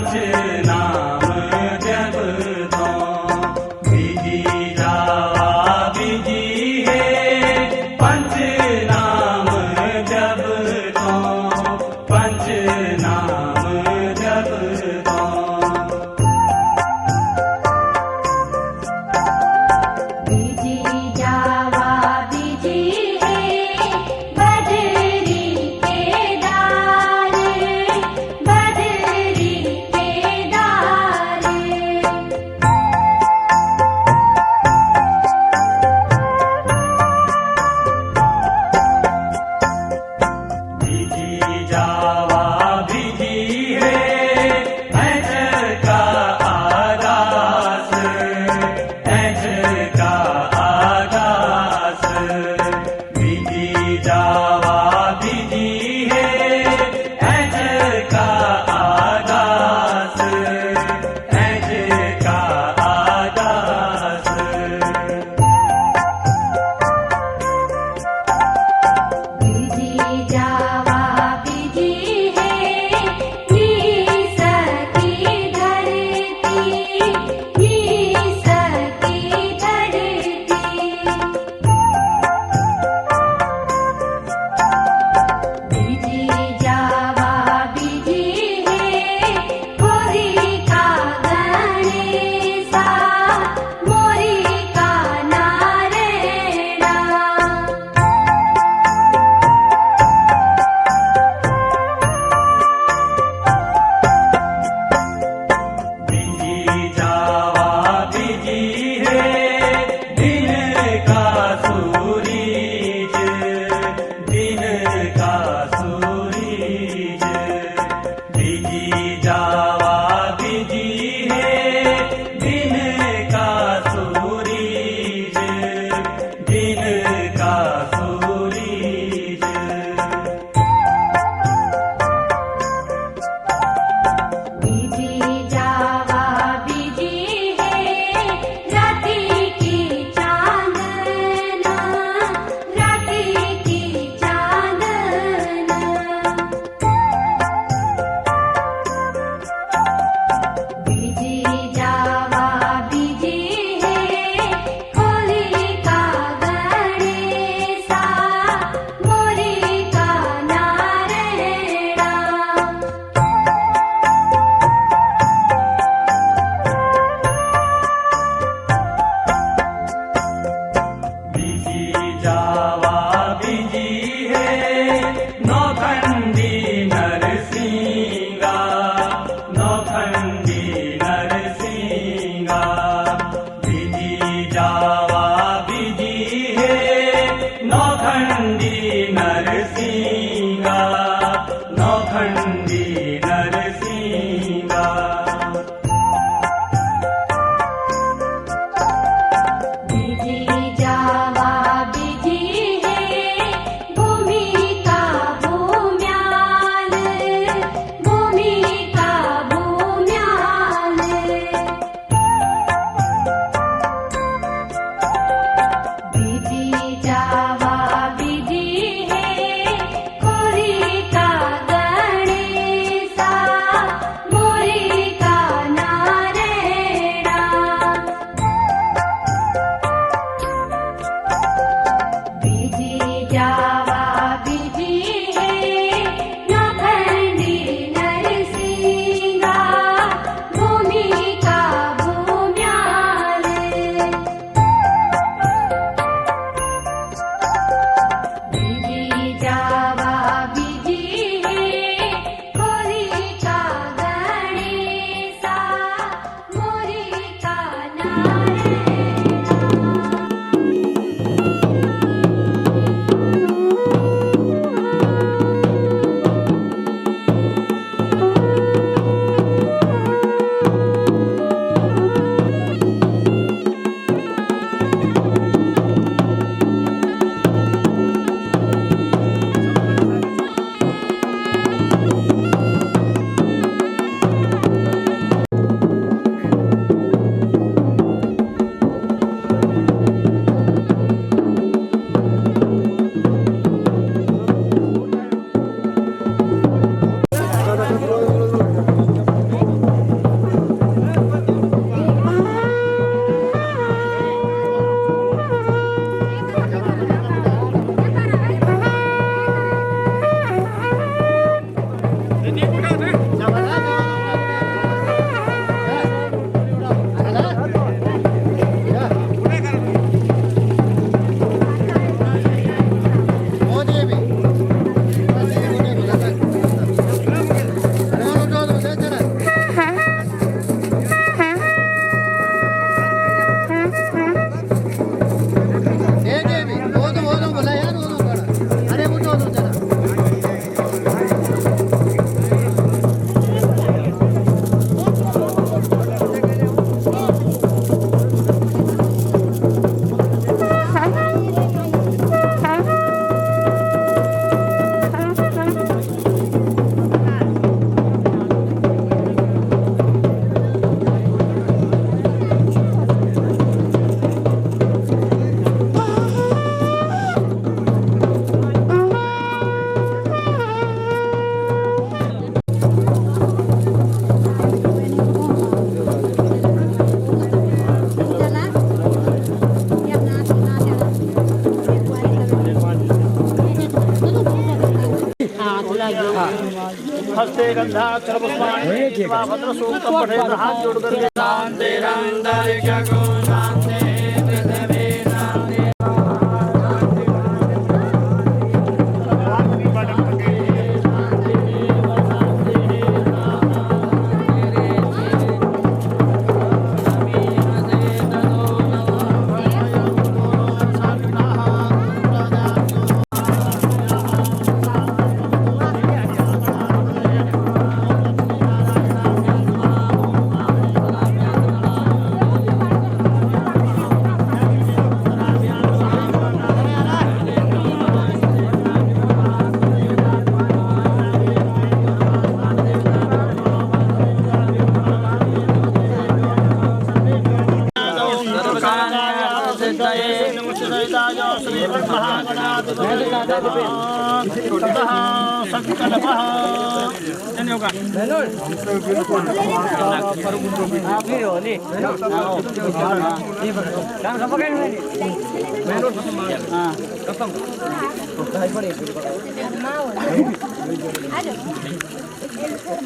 पंच नाम जप तो बीजी जावा बीजी है पंच नाम जप तो पंच नाम जप तो बीजी जावा बीजी है बदरी के दार हस्ते गंधाक्षर पुष्पाणि भद्र सूक्तम पठेत हाथ जोड़ करके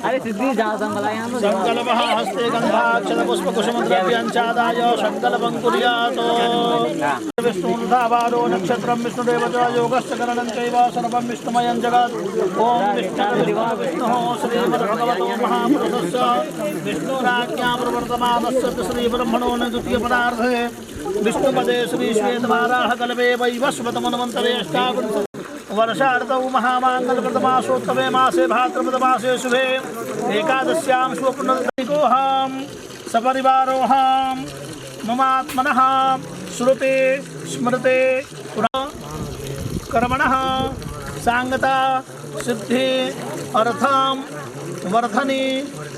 अरे सिद्धि जा संकल्पः हस्ते गंधाक्षर पुष्प कुसुम द्रव्यंचादाय संकल्पं कुर्यात् विष्णुर्धावारो नक्षत्रं विष्णुदेव च योगश्च करणं चैव सर्वं विष्णुमयं जगत् ओम विष्णुः श्रीमद्भगवतो महापुरुषस्य विष्णुराज्ञा प्रवर्तमानस्य श्रीब्रह्मणो न द्वितीयपदार्थे विष्णुपदे श्रीश्वेतवाराह कल्पे वैवस्वतमन्वन्तरे अष्टाविंशति वर्षार्धौ महामांगल्यप्रदमासोत्तमे मासे भाद्रपदमासे शुभे एकादश्यां शुभपुण्यतिथोऽहं सपरिवारोऽहं ममात्मनः श्रुते स्मृते पुनः कर्मणः सांगता सिद्धि अर्थं वर्धने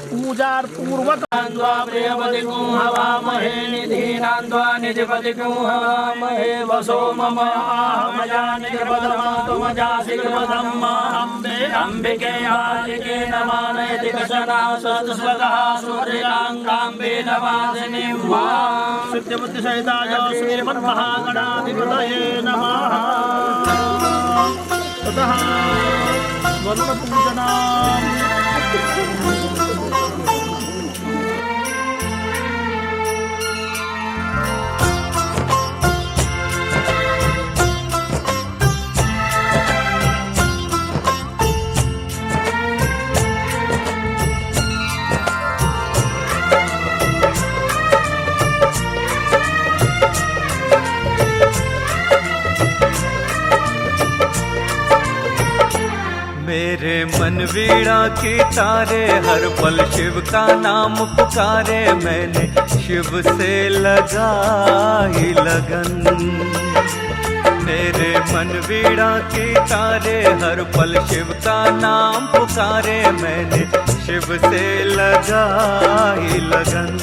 पूजापूर्वकान्वा प्रियपतिको हवामहे निधीनान्वा निजपतिको हवामहे वसो मम आहमया निजपदमातुमजासि कृपदम् अम्बे अम्बिके आलिके नमानयति कशना सत्स्वतः सूर्यकाङ्काम्बे नमासिनीं वा सिद्धिबुद्धिसहिताय श्रीमन्महागणाधिपतये नमः ततः वरुणपूजना मेरे मन वीणा की तारे हर पल शिव का नाम पुकारे मैंने शिव से लगाई लगन मेरे मन वीणा की तारे हर पल शिव का नाम पुकारे मैंने शिव से लगाई लगन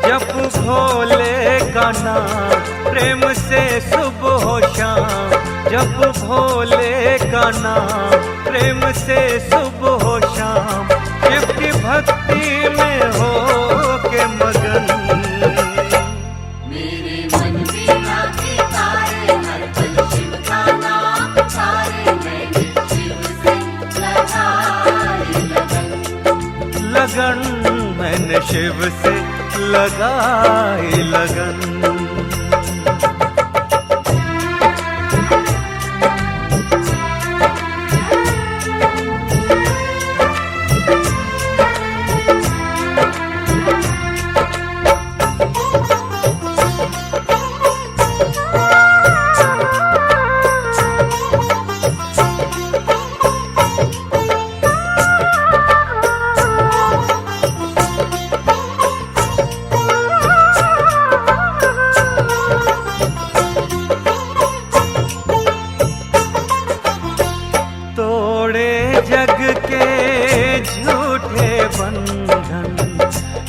जप भोले का नाम प्रेम से सुबह हो शाम जप भोले का नाम प्रेम से सुबह हो शाम शिव की भक्ति में हो के मगन मेरे मन वीणा के तारे हर पल शिव का नाम पुकारे मैंने शिव से लगाई लगन मैंने शिव से लगाई लगन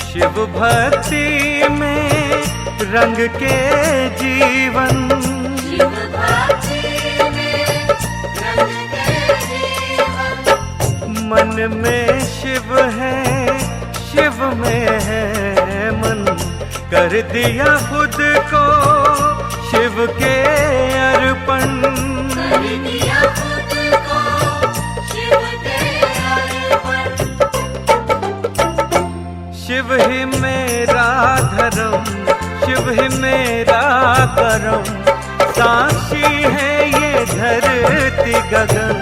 शिव भक्ति में रंग के जीवन शिव भक्ति में रंग के जीवन मन में शिव है शिव में है मन कर दिया खुद को शिव के अर्पण कर दिया खुद को शिव के शिव ही मेरा धर्म, शिव ही मेरा करम, साक्षी है ये धरती गगन।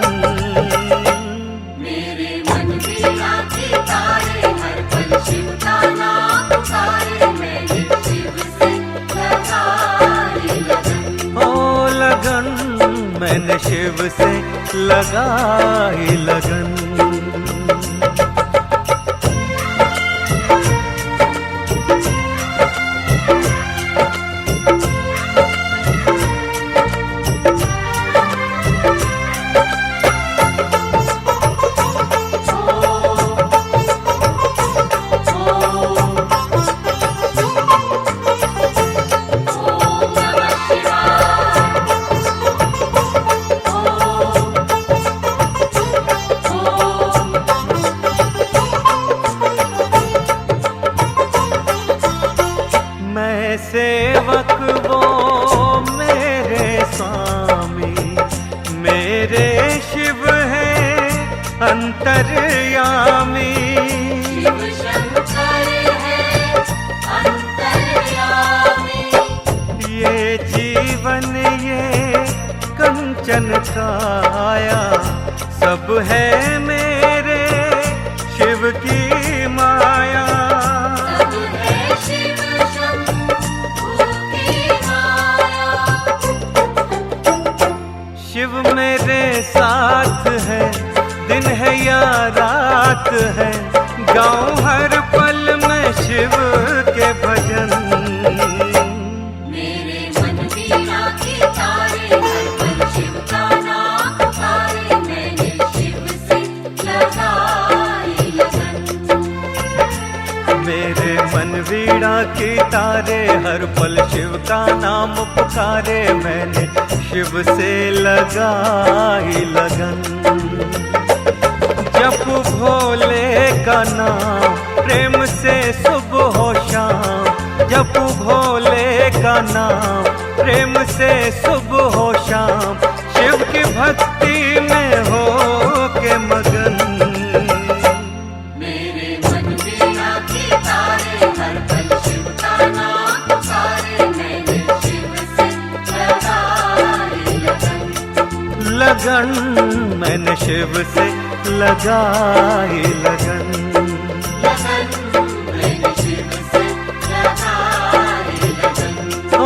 मेरे मन वीणा की तारे हर पल शिव का नाम पुकारे, मैंने शिव से लगाई लगन। ओ लगन, मैंने शिव से लगाई लगन। सेवक वो मेरे स्वामी, मेरे शिव है अंतर्यामी। शिव शंकर है अंतर्यामी। ये जीवन ये कंचन काया, सब है मेरे शिव की माया। शिव मेरे साथ है, दिन है या रात है, गाऊं हर पल में शिव के भजन। मेरे मन वीणा की तारे हर पल शिव का नाम पुकारे, मैंने शिव से लगाई लगन। मेरे मन वीणा की तारे हर पल शिव का नाम पुकारे, मैंने शिव से लगाई लगन। जप भोले का नाम प्रेम से सुबह हो शाम, जप भोले का नाम प्रेम से सुबह हो शाम, शिव की भक्ति में हो के मगन। मेरे मन वीणा की तारे हर पल शिव का नाम पुकारे, मैंने शिव से लगाई लगन। मैंने शिव से लगाई लगन। मैंने शिव से लगाई लगन। ओ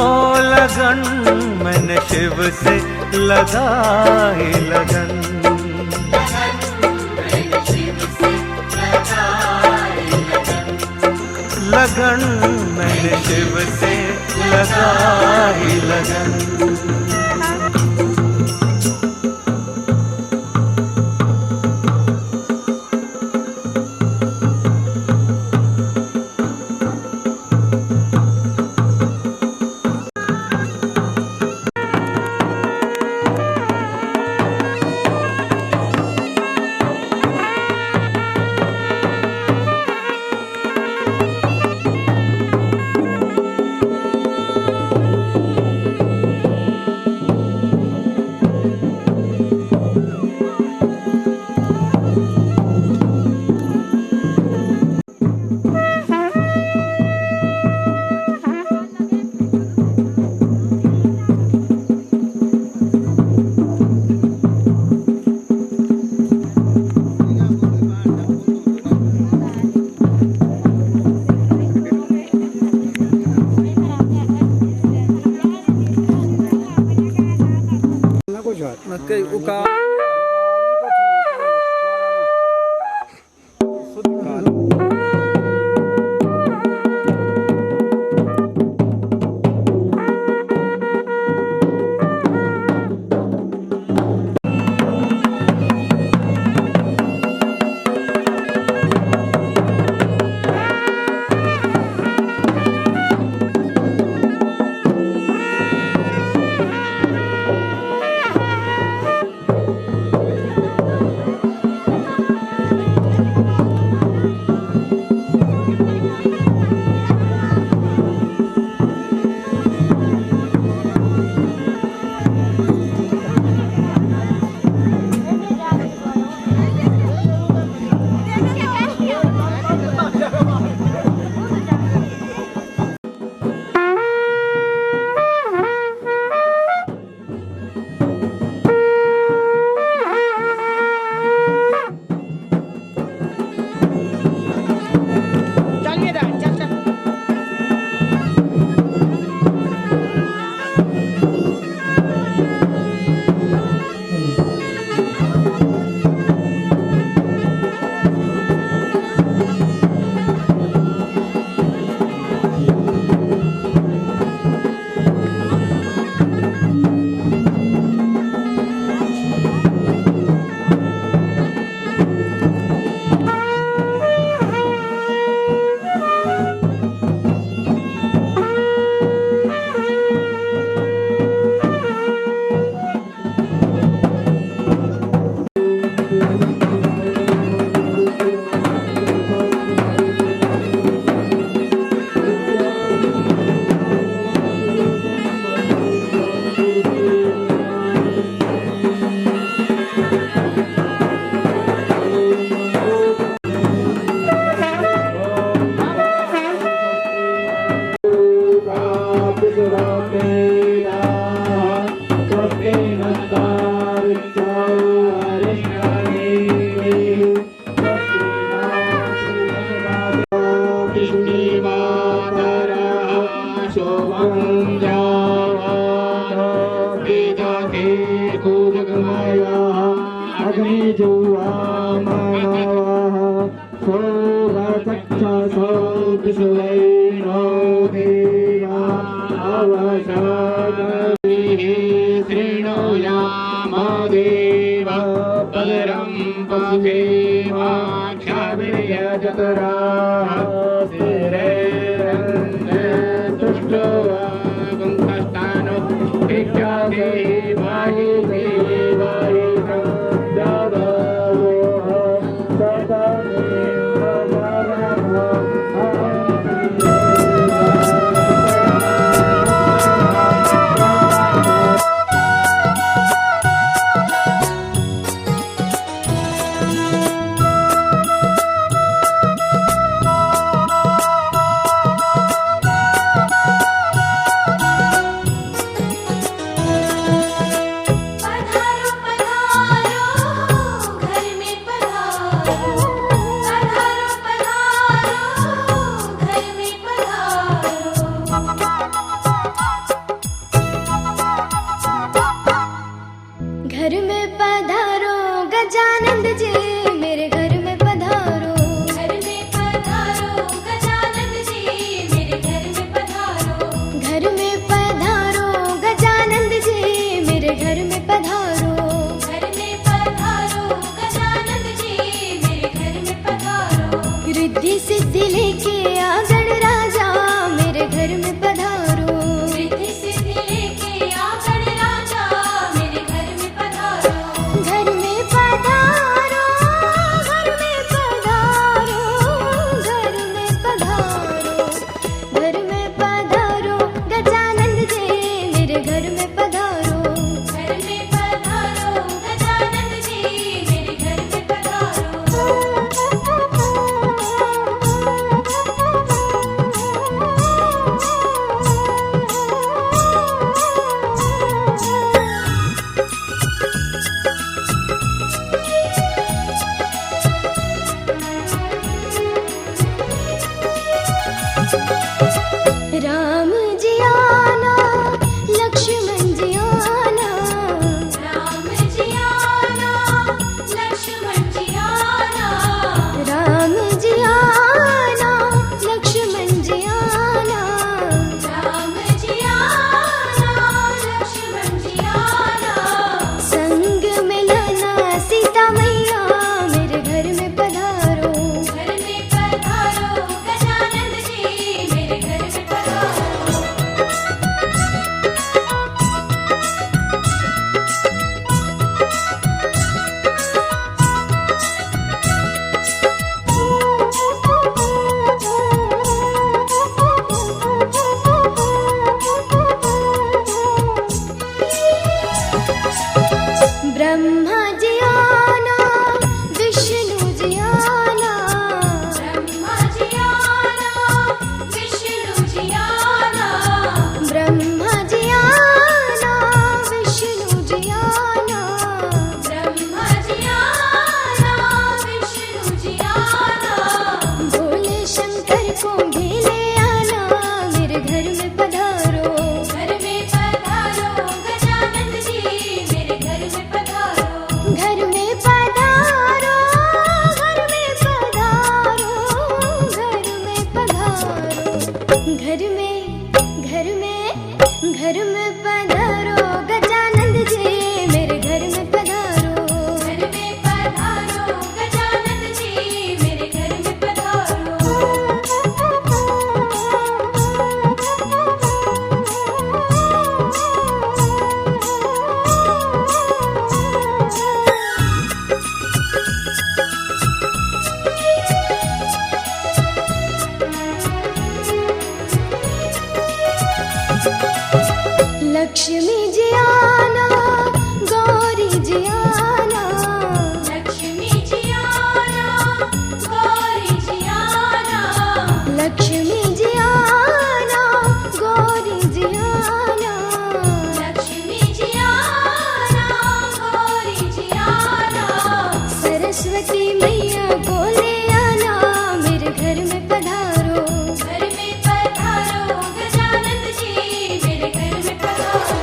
लगन, मैंने शिव से लगाई लगन। मैंने शिव से लगाई लगन। लगन, मैंने शिव से लगाई लगन। सुवैनो देवा अवसादभिः शृणुयाम देव परं पशेमाक्षाभिर्यजतराः तुष्टवागुंकष्टानो भिक्षाके माहि देवाहि घर में पधारो गजानंद जी मेरे घर में पधारो घर में पधारो गजानन जी मेरे घर में पधारो घर में पधारो गजानंद जी मेरे घर में पधारो घर में पधारो गजानन जी मेरे घर में पधारो रिद्धि सिद्धि लेके आ गणराजा मेरे घर में पधारो रिद्धि सिद्धि लेके आ गणराजा मेरे घर में पधारो घर में पधारो घर में पधारो घर में पधारो घर में पधारो गजानंद जी मेरे घर में पधारो घर में पधारो गजानन जी मेरे घर में पधारो राम जी आना लक्ष्मण जी आना राम जी आना लक्ष्मण जी आना राम जी आना लक्ष्मण जी आना राम जी आना लक्ष्मण जी आना संग में लाना सीता मैया मेरे घर में पधारो घर में पधारो गजानन जी मेरे घर में पधारो ब्रह्मा जी आना विष्णु जी आना ब्रह्मा जी आना विष्णु जी आना ब्रह्मा जी आना विष्णु जी आना ब्रह्मा जी आना विष्णु जी आना भोले शंकर को भी ले आना मेरे घर में पधारो घर में पधारो गजानन जी मेरे घर में पधारो घर में पधारो घर में पधारो घर में पधारो घर में पधारो गजानंद जी मेरे घर में पधारो घर में पधारो गजानन जी मेरे घर में पधारो लक्ष्मी जी आना गौरी जी आना लक्ष्मी जी आना गौरी जी आना लक्ष्मी जी आना गौरी जी आना लक्ष्मी जी आना गौरी जी आना सरस्वती मैया को ले आना मेरे घर में पधारो घर में पधारो गजानन जी मेरे घर में पधारो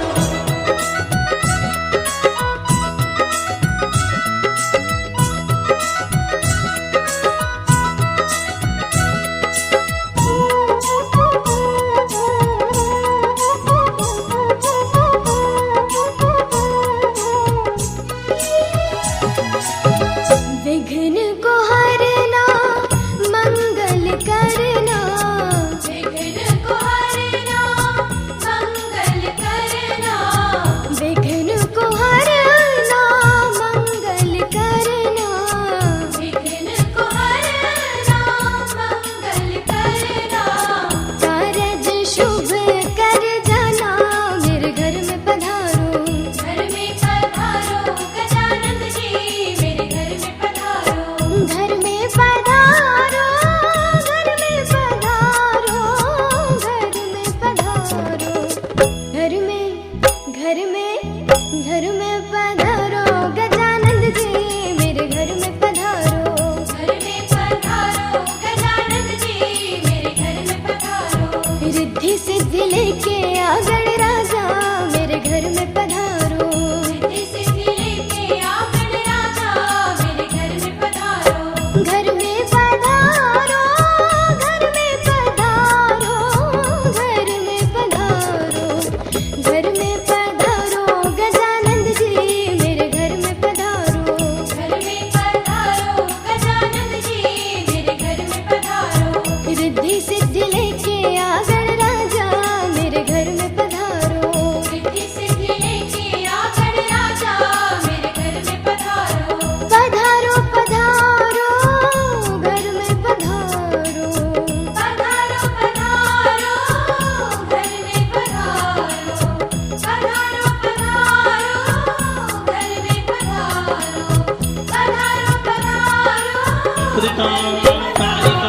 कायिक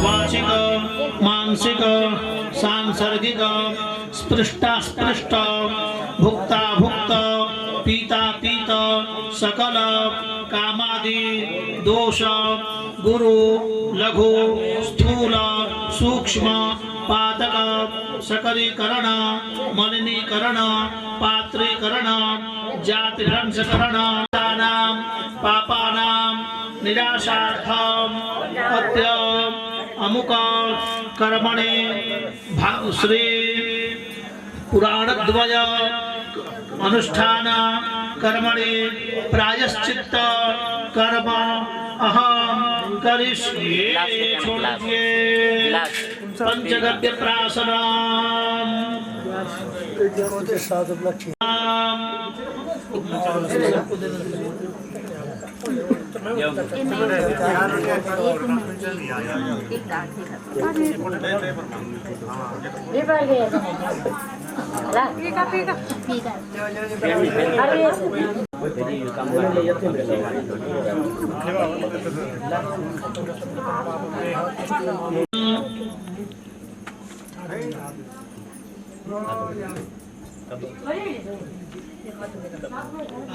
वाचिक मानसिक सांसर्गिक स्पृष्टास्पृष्ट भुक्ता भुक्त पीता पीत सकल कामादि दोष गुरु लघु स्थूल सूक्ष्म पातक सकलीकरण मलिनीकरण पात्रीकरण जातिभ्रंशकरण पापानां निराशार्थम अद्य अमुक कर्मणे श्री पुराणद्वय अनुष्ठान कर्मणि प्रायश्चित्त कर्म अहम करिष्ये। छोड़िए पंचगव्य प्राशनम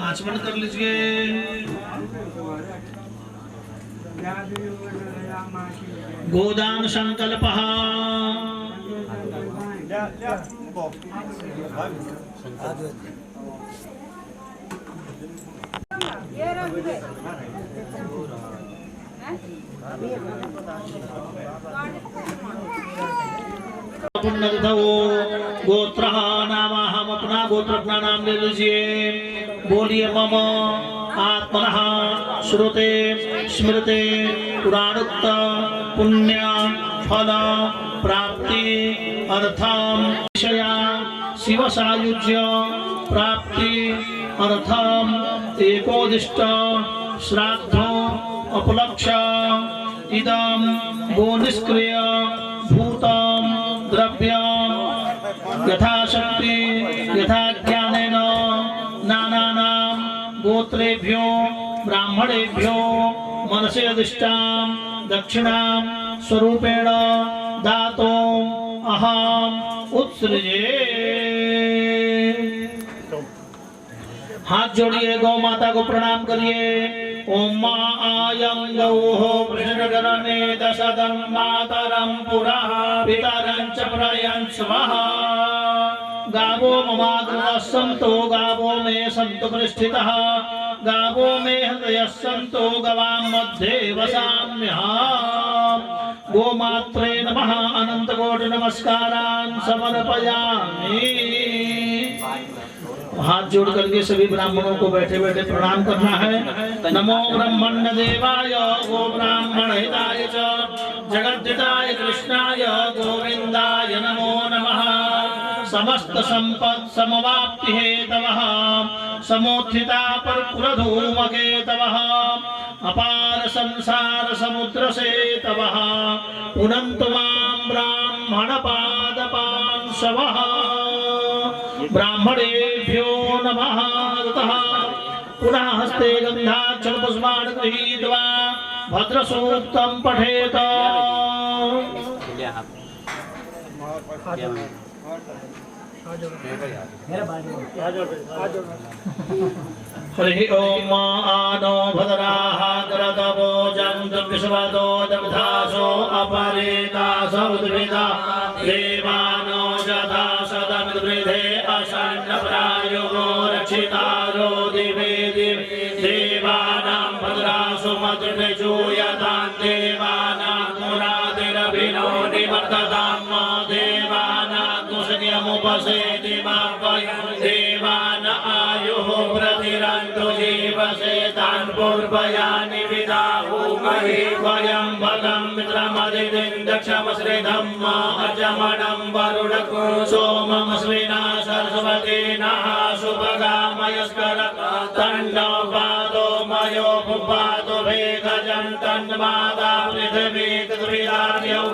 आचमन कर लीजिए। गोदान संकल्प गोत्र नाम हम अपना गोत्र अपना नाम ले लीजिए। बोलिए मम आत्मनः श्रुते स्मृते पुराणोक्त पुण्य फल प्राप्ति अर्थम विषया शिव सायुज्य प्राप्ति अर्थम एकोदिष्ट श्राद्धो उपलक्ष्य इदं गो निष्क्रिय भूतम द्रव्य यथाशक्ति यथा ज्ञानेन नानानां गोत्रेभ्यो ब्राह्मणेभ्यो मनसे अधिष्ठां दक्षिणां स्वरूपेण दातो अहम उत्सृजे। हाथ जोड़िए, गौ माता को प्रणाम करिए। ओम मा आयं गौः वृषणगरणे दशदं मातरं पुरः पितरं च प्रयं स्वः। गावो ममाग्रतः सन्तो गावो मे सन्तु प्रतिष्ठितः। गावो मे हृदयः सन्तो गवां मध्ये वसाम्यहम्। गोमात्रे नमः अनन्तकोटि नमस्कारान् समर्पयामि। हाथ जोड़ करके सभी ब्राह्मणों को बैठे बैठे प्रणाम करना है। नमो ब्रह्मण्य देवाय गो ब्राह्मण हिताय च जगद्धिताय कृष्णाय गोविंदाय नमो नमः। समस्त संपत् समवाप्ति हेतवः समोत्थिता परपुरधूमकेतवः अपार संसार समुद्र सेतवः पुनन्तु मां ब्राह्मण पादपांशवः। ब्राह्मणेभ्यो नमः। ततः पुनः हस्ते गन्धाक्षर पुष्पाणि गृहीत्वा भद्रसूक्तं पठेत। हरि ओम आनो भद्राः करतवोजं विश्वतो दग्धासो अपरेतास उद्भिदा देवानो जथा सदमिद्वृधे अषण्णप्रायुगो रक्षितारो दिवे दिवे देवानां भद्रासु मद्रिजूयतां देवानां मुरादिरभिनो निवर्ततां देवानां कुशन्यमुपसेति देवान आयुः प्रतिरन्तु जीवसेतान् पूर्वयानि विदाहुमहि वयं भगं मित्रमदितिं दक्षमश्रिधं अजमनं वरुणको सोममश्विना सरस्वतीनः सुभगामयस्कर तन्नो पादो मयो भुपादो भेदजं तन्मादा पृथिवी तद्विदार्यौ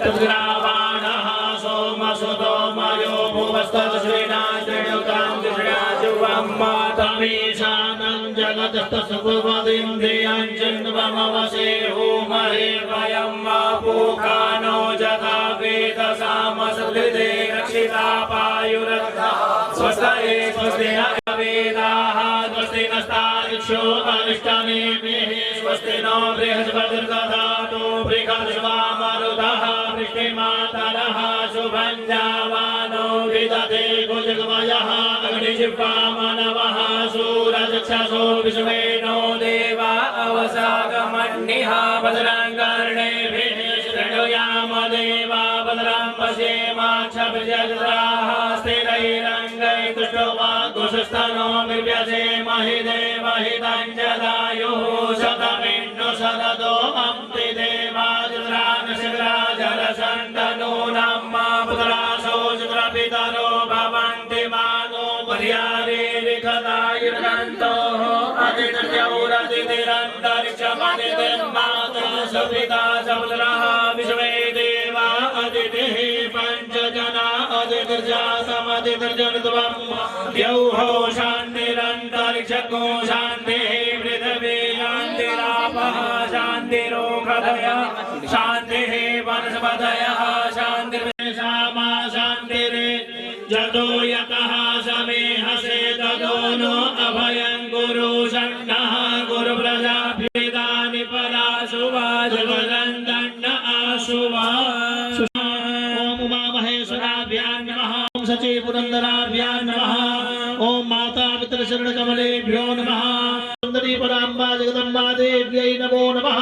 तद्ग्रावाणः सोमसुतो मयो भुवस्तद्श्रीना त्रिणुतां त्रिषा जुवं मातमीशानं जगत् तस्तस्वदेन्द्रियाञ्चन्द्रमवसे होमहे वयं वापोकानो जथा वेदसामसृते रक्षिता पायुरक्षा स्वस्ते स्वस्ति न वेदाः स्वस्ति नस्तारिक्षो अरिष्टनेमिः स्वस्ति नो बृहस्पतिर्दधातु बृहस्पतिर्वामरुतः वृष्टिमातरः शुभञ्जावानो विदधे कुजगमयः अग्निजिह्वामनवः सूरजक्षसो विश्वेनो देवा अवसागमन्निः भद्रं कर्णेभिः शृणुयाम देवा भद्रं पश्येमाक्षभिर्यजत्राः स्थिरैरङ्गैः तुष्टुवाकुशस्तनो विव्यसेमहि देवहितं जदायुः शतमिन्नु शरदो अन्ति देवाजराजराजरसन्तनूनां पुत्रासो चित्रपितरो भवन्ति मानो पर्यारेरिखदायुर्गन्तोः अतिथिर्यौरतिथिरन्तरिक्षमतिथिर्माता सविता सपुत्रः विश्वे देवा अतिथिः पञ्चजना अतिथिर्जातमतिथिर्जनत्वं द्यौः शान्तिरन्तरिक्षको शान्तिः पृथिवी शान्तिरापः शान्तिरोषधयः शान्तिः वनस्पतयः शान्तिर्वेषामा शान्तिरे जतो यतः समेहसे ततो नो अभयं कुरु षण्णः कुरु प्रजाभिदानि पराशुवा जगदन्दण्ड आशुवा ॐ उमामहेश्वराभ्यां नमः ॐ सचीपुरन्दराभ्यां नमः ॐ माता पितृशरणकमलेभ्यो नमः सुन्दरी पराम्बा जगदम्बा देव्यै नमो नमः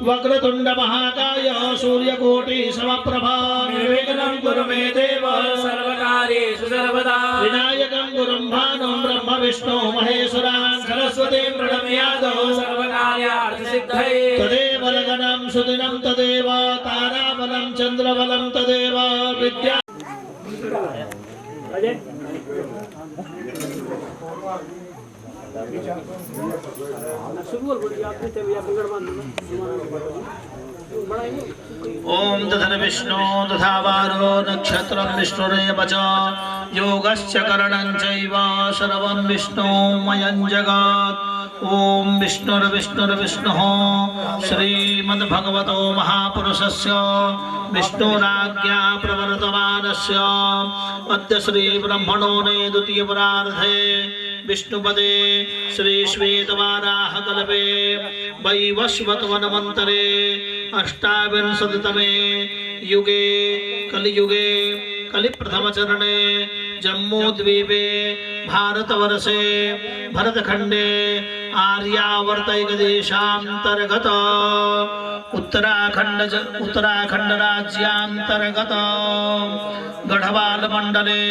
वक्रतुण्ड महाकाय सूर्यकोटि समप्रभा निर्विघ्नं कुरु मे देव सर्वकार्येषु सर्वदा विनायकं गुरुं भानुं ब्रह्म विष्णु महेश्वरान् सरस्वतीं प्रणम्यादौ सर्वकार्यार्थसिद्धये तदेव लगनं सुदिनं तदेव ताराबलं चन्द्रबलं तदेव विद्या ओम तथा विष्णु तथा वारो नक्षत्रं विष्णुरेव च योगश्च करणं चैव सर्वं विष्णुमयं जगत् ओम विष्णुर्विष्णुर्विष्णुः श्रीमद्भगवतो महापुरुषस्य विष्णुराज्ञा प्रवर्तमानस्य अद्य श्रीब्रह्मणोने द्वितीयपरार्धे विष्णुपदे श्रीश्वेतवाराहकल्पे वैवस्वतवनमन्तरे अष्टाविंशतितमे युगे कलियुगे कलिप्रथमचरणे जम्मूद्वीपे भारतवर्षे भरतखण्डे आर्यावर्तैकदेशान्तर्गत उत्तराखण्डराज्यान्तर्गत गढ़वालमण्डले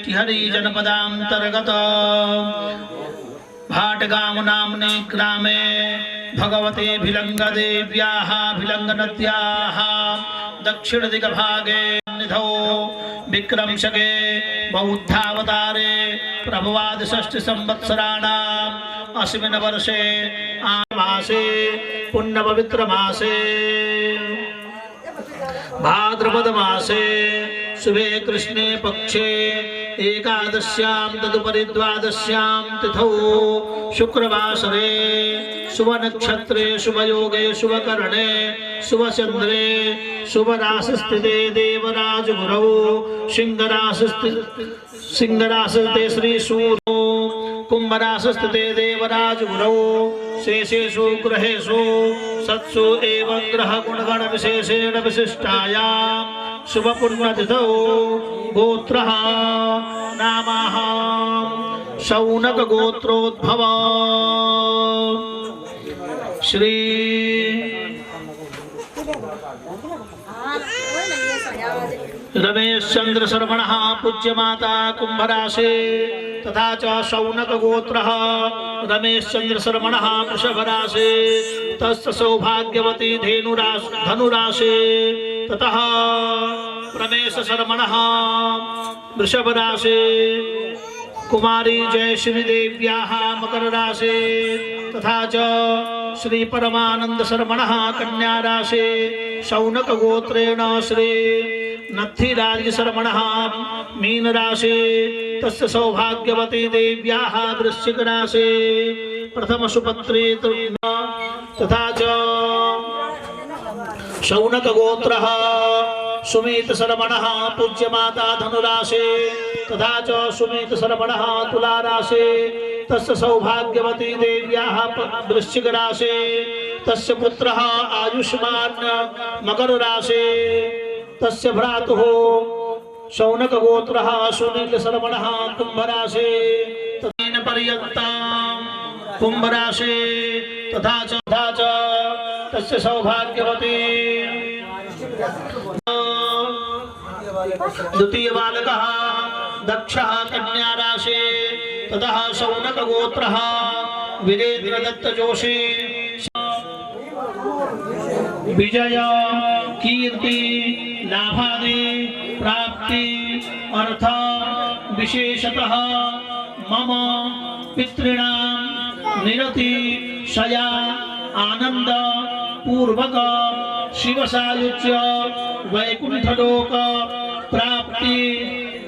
टिहरी जनपदान्तर्गत भाटगांव नाम्ने ग्रामे भगवते भिलंगदेव्याः भिलंगनद्याः दक्षिणदिग्भागे निधौ विक्रमशके बौद्धावतारे प्रभवादि षष्ठी संवत्सराणाम् अस्मिन् वर्षे आमासे पुण्यपवित्रमासे भाद्रपदमासे शुभे कृष्णे पक्षे एकादश्यां तदुपरि द्वादश्यां तिथौ शुक्रवासरे शुभनक्षत्रे शुभयोगे शुभकरणे शुभचन्द्रे शुभराशिस्थिते देवराजगुरौ सिंहराशिस्थिते श्रीसूर्यो कुम्भराशिस्थिते देवराजगुरौ शेषेषु ग्रहेषु सत्सु एवं ग्रहगुणगणविशेषेण विशिष्टायां शुभपुण्यतिथौ गोत्रः नामः शौनकगोत्रोद्भव श्री रमेश चंद्र शर्मणः पूज्यमाता कुंभराशि तथा च शौनक गोत्र रमेश चंद्र शर्मणः वृषभराशि तस्य सौभाग्यवती धनुराशि ततः रमेश शर्मणः वृषभराशि कुमारी जयश्री देव्याः मकर राशि तथा च श्री परमानंद शर्मणः कन्या राशि शौनक गोत्रेण श्री नत्थि राजि शर्मणः मीन राशि तस्य सौभाग्यवती देव्याः वृश्चिक राशि प्रथम सुपत्रे तथा च शौनक गोत्रः सुमित शर्मणः पूज्य माता धनुराशि तथा च सुमित शर्मणः तुला राशि तस्य सौभाग्यवती देव्याः वृश्चिक राशि तस्य पुत्रः आयुष्मान् मकर राशि तस्य भ्रातुः शौनक गोत्रः सुनील शर्मणः कुंभ राशि तथा पर्यन्तां कुंभ राशि तथा च तस्य सौभाग्यवती द्वितीय बालकः दक्षः कन्या राशि ततः शौनक गोत्रः वीरेन्द्र दत्त जोशी विजय कीर्ति लाभादि प्राप्ति अर्थ विशेषतः मम पितॄणां निरति शया आनंद पूर्वक शिव सायुज्य वैकुंठलोक प्राप्ति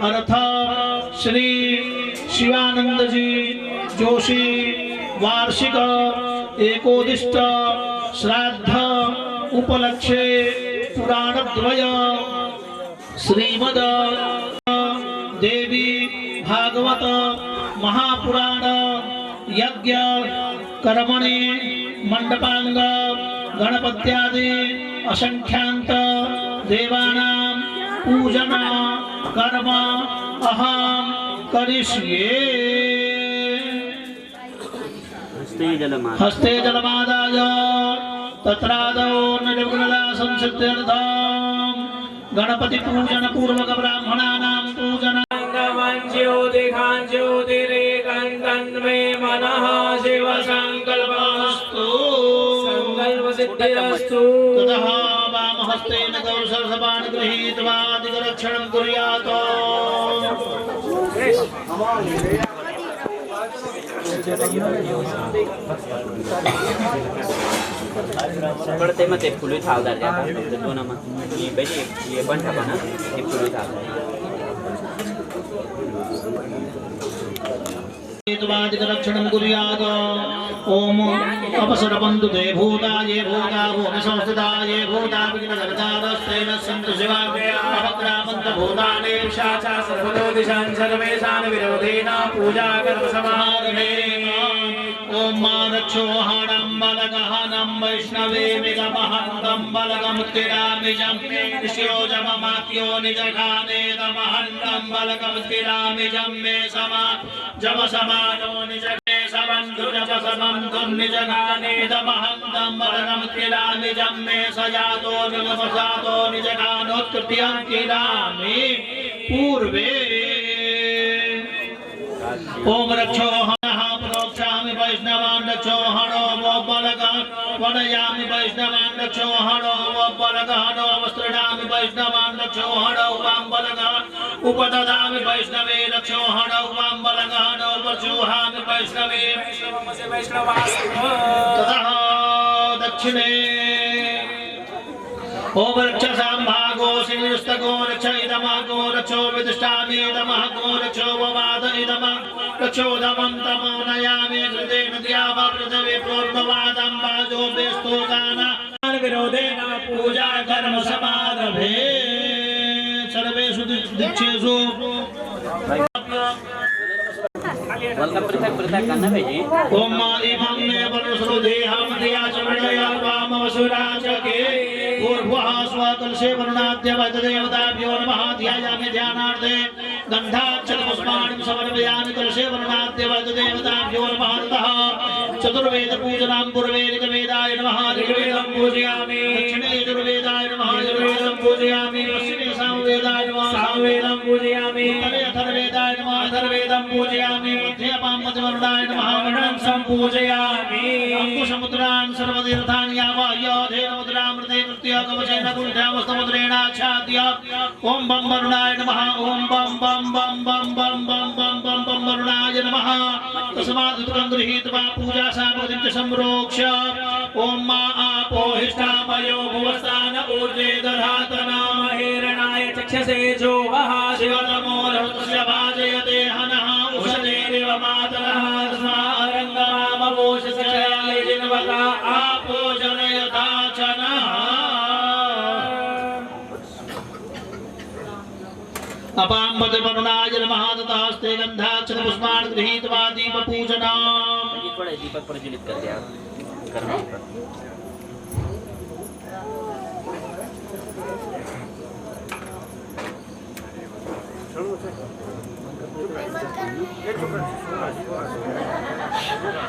अर्थ श्री शिवानंद जी जोशी वार्षिक एकोदिष्ट श्राद्ध उपलक्ष्ये पुराणद्वय श्रीमद देवी भागवत महापुराण यज्ञ कर्मणि मंडपांग गणपत्यादि असंख्यात देवानां पूजन कर्म अहम करिष्ये। हस्ते जलमादाय तत्रादौ निर्गुणला संसिद्ध्यर्थं गणपति पूजन पूर्वक ब्राह्मणानां पूजन ज्योतिरेकन्तन्मे मनः शिव संकल्पस्तु संकल्पसिद्धिरस्तु। ततः वामहस्तेन कौशलसपान् गृहीत्वा दिग्रक्षणं कुर्यात्। पडते मग ते फुलं थावतात त्या दोन मग ही पाहिजे हे पण ठेवा ना ते फुलं थावतात रक्षणं कुर्यात्। ओम अपसरबन्धु ते भूता ये भूता भूमि संस्थिता ये भूता विघ्नकर्तारस्तेन सन्तु शिवाय अपक्रामन्त भूतानि शाचा सर्वतो दिशां सर्वेषां विरोधेन पूजा कर्म समारभे। ओम रक्षो हणं बलगहनं वैष्णवे मिगमहन्तं बलगमुत्तिरामिजं ऋष्योजममात्यो निजघानेदमहन्तं बलगमुत्तिरामिजं मे समा जम समानो निजगे समन्धुजपसमन्धुं निजगानेदमहन्तं बलगमुत्तिरामिजं मे सजातो निगमसातो निजगानोत्कृत्यं किरामि पूर्वे। ओम रक्षो हणः प्रोक्षामि वैष्णवान् रक्षो हणो वो बलगः वनयामि वैष्णवान् रक्षो हणो वो बलगः हणो वस्त्रणामि वैष्णवान् रक्षो हणो वां बलगः उपददामि वैष्णवे रक्षो हणो वां बलगः हणो वचुहामि वैष्णवे ततः दक्षिणे ओम रक्षसां भागो सिंहस्तको रक्ष इदमको रक्षो विदिष्टामि इदमको रक्षो ववाद इदम रक्षोदमं तमो नयामि कृते नद्या वा पृथ्वी प्रोद्भवादं वाजो बेस्तोगाना विरोधेन पूजा कर्म समारभे। सर्वेषु दीक्षेषु करना पाहिजे। ओम इमं मे वरुसुदेहं धिया च विणया वामवसुराचके पूर्वः स्वकलशे वरुणाद्य वैद्यदेवताभ्यो नमः ध्यायामि ध्यानार्थे गन्धाक्षरपुष्पाणि समर्पयामि कलशे वरुणाद्य वैद्यदेवताभ्यो नमः ततः चतुर्वेद पूजनां पूर्वे ऋग्वेदाय नमः ऋग्वेदं पूजयामि दक्षिणे यजुर्वेदाय नमः यजुर्वेदं पूजयामि पश्चिमे सामवेदाय नमः सामवेदं पूजयामि उत्तरे अथर्ववेदाय नमः अथर्ववेदं पूजयामि मध्ये अपामवरुणाय नमः वरुणं सम्पूजयामि। अंकुशमुद्रान् सर्वतीर्थानि आवाह्य मुद्रामृते कृत्य कवचेन कुण्ठ्यामस्तमुद्रेणाच्छाद्य ओम बम वरुणाय नमः ओम बम बम बम बम बम बम बम बम बम वरुणाय नमः। तस्मादुत्कं गृहीत्वा पूजा सामग्रीं च संप्रोक्ष्य ओम मा आपो हिष्ठामयो भुवस्तान ऊर्जे दधातना हिरणाय च रक्षसे जो वः शिवतमो रहुतस्य भाजयते हनः उषदेव मातरः स्मारङ्गमामवोषस्य जिन्वता आपो जनयथा च नः अपाम्बते वरुणाय नमः तथास्ते गन्धाक्षत पुष्पाणि गृहीत्वा दीपपूजनम् ये थोड़ा दीपक प्रज्वलित कर दिया करना पर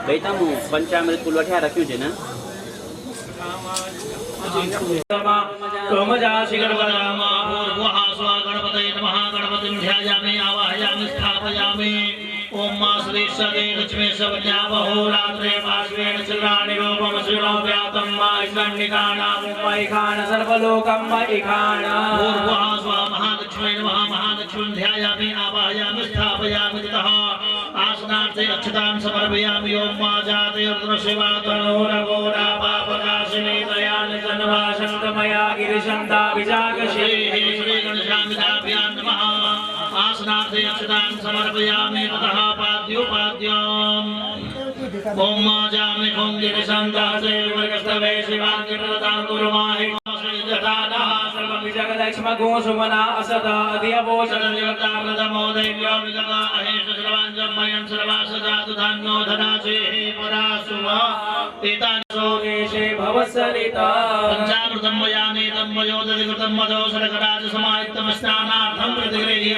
भाई तम पंचामृत पुलवठिया रख्યું છે ને सोमजाशिखरवरामा पूर्वः स्वगणपतये नमः गणपतिं ध्यायामि आवाहयामि स्थापयामि ओम मा श्रीशदे लक्ष्मी सवज्ञावहोरात्रे पार्श्वेण चन्द्राणि रूपं श्रीणोव्यातं मा ईशान्यकाणामुपैखान सर्वलोकं मैखान पूर्वः स्वमहालक्ष्मी नमः महालक्ष्मीं ध्यायामि आवाहयामि स्थापयामि ततः आसनार्थे अक्षतां समर्पयामि ओम मा जाते रुद्रशिवा तनोरघोरा पापकाशिनी दयानि सन्वासन्तमया गिरिशन्ताभिजागशी श्रीगणेशामिताभ्यां नमः आसनार्थे अक्षतां समर्पयामि ततः पाद्योपाद्यम् ओम मा जामि खों गिरिशन्तासे वर्गस्तवे शिवाङ्गिरतां कुर्वाहि श्रीजटानः सर्वविजगलक्ष्मगो सुमना असद अधियवोचनदेवतामृतमो दैव्यो विगता अहेश सर्वाञ्जमयं सर्वासदातु धान्यो धनासेः परासुवा एतानि सोगेशे भवत्सरिता पञ्चामृतं वयानेतं वयोदधिकृतं मदो शर्कराज समायुक्तं स्नानार्थं प्रतिगृह्य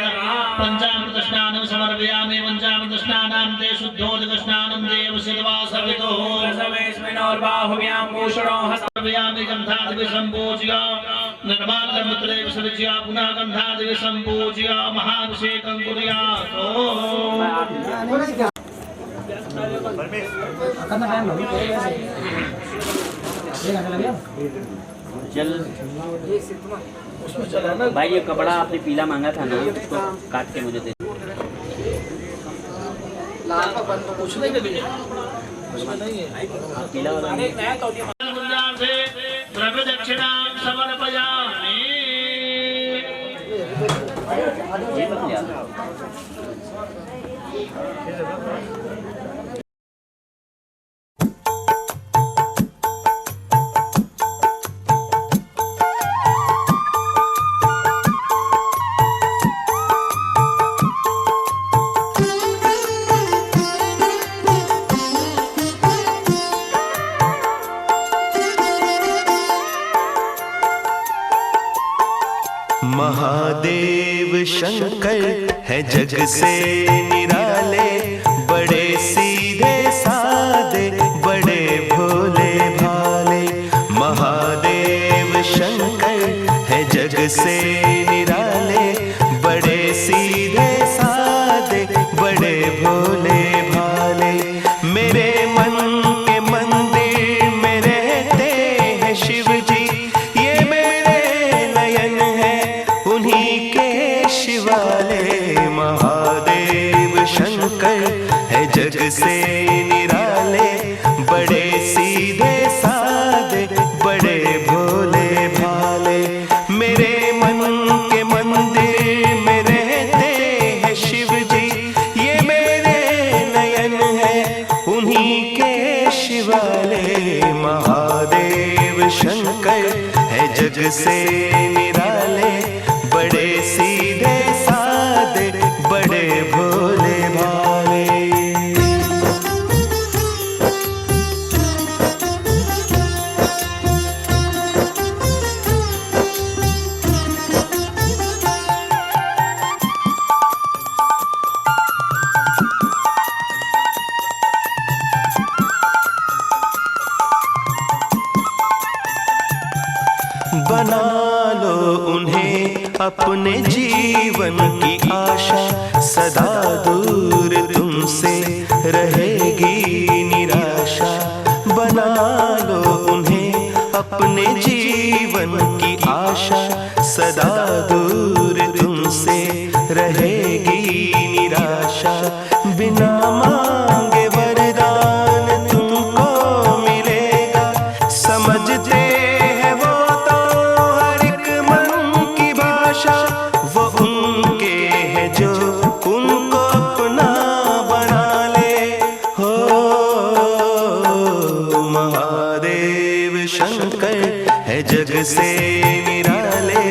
पञ्चामृतस्नानं समर्पयामि पञ्चामृतस्नानान्ते शुद्धोदकस्नानं देवशिवा सवितुः रसवेस्मिनोर्बाहुव्यां भूषणो हस्तर्पयामि गन्धादिभिः सम्पूज्य निर्माल्यमुत्रे विसर्ज्य पुनः गन्धादिभिः सम्पूज्य महाभिषेकं कुर्यात् चल भाई ये कपड़ा आपने पीला मांगा था ना उसको काट के मुझे दे पीला वाला द्रव्य दक्षिणां समर्पयामि ये मत लिया महादेव शंकर है जग से निराले, बड़े सीधे साधे बड़े भोले भाले। महादेव शंकर है जग से निराले, बड़े सीधे साधे बड़े भोले भाले। मेरे मन के मंदिर में रहते हैं शिव जी, ये मेरे नयन है उन्हीं के शिवाले। महादेव शंकर है जग से निराले, बड़े सीधे साधे बड़े भोले भाले। मेरे मन के मंदिर में रहते हैं शिव जी, ये मेरे नयन है उन्हीं के शिवाले। महादेव शंकर है जग से निराले, बड़े सीधे साधे बड़े भोले भाले। बना लो उन्हें अपने जीवन की आशा, सदा दूर तुमसे रहेगी निराशा। बना लो उन्हें अपने जीवन की आशा, सदा दूर तुमसे रहेगी निराशा। बिना मांगे वरदान तुमको मिलेगा, समझते हैं वो तो हर एक मन की भाषा। से निराले,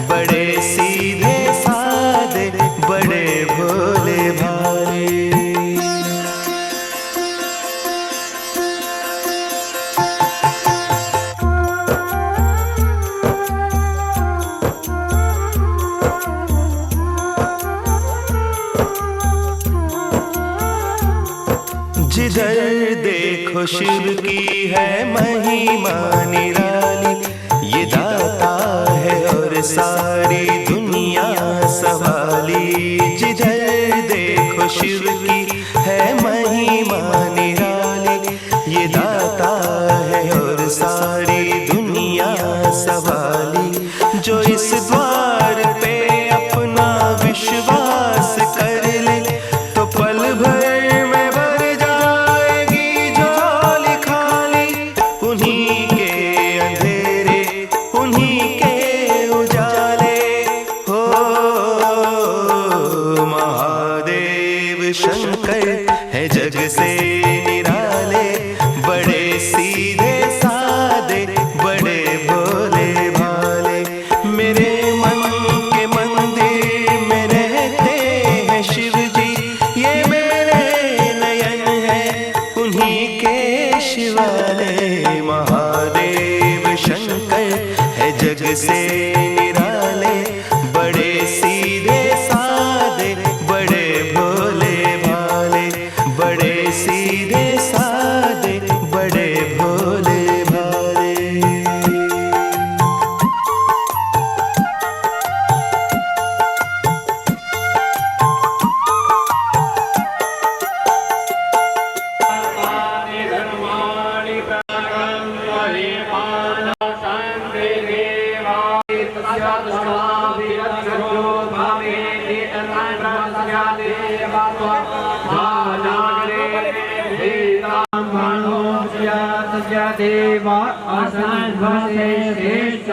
बड़े सीधे सादे, बड़े भोले भाले। जिधर देखो शिव की है महिमा निराली, ये दाता है और सारी दुनिया सवाली। जिधर देखो शिव की है महिमा निराली, ये दाता है और सारी दुनिया सवाली। जो इस द्वार पे अपना विश्वास कर ले, तो पल भर में भर जाएगी झोली खाली। उन्हीं के अंधेरे, उन्हीं के उजाले, हो महादेव शंकर है जग से निराले, बड़े सीधे सादे, बड़े भोले भाले। मेरे मन के मंदिर में रहते हैं शिव जी, ये मेरे नयन है उन्हीं के शिवालय। महादेव शंकर है जग से निराले, बड़े सीधे सादे, बड़े भोले भाले, बड़े सीधे सादे, बड़े भोले भाले। देवा असंभसे श्रेष्ठ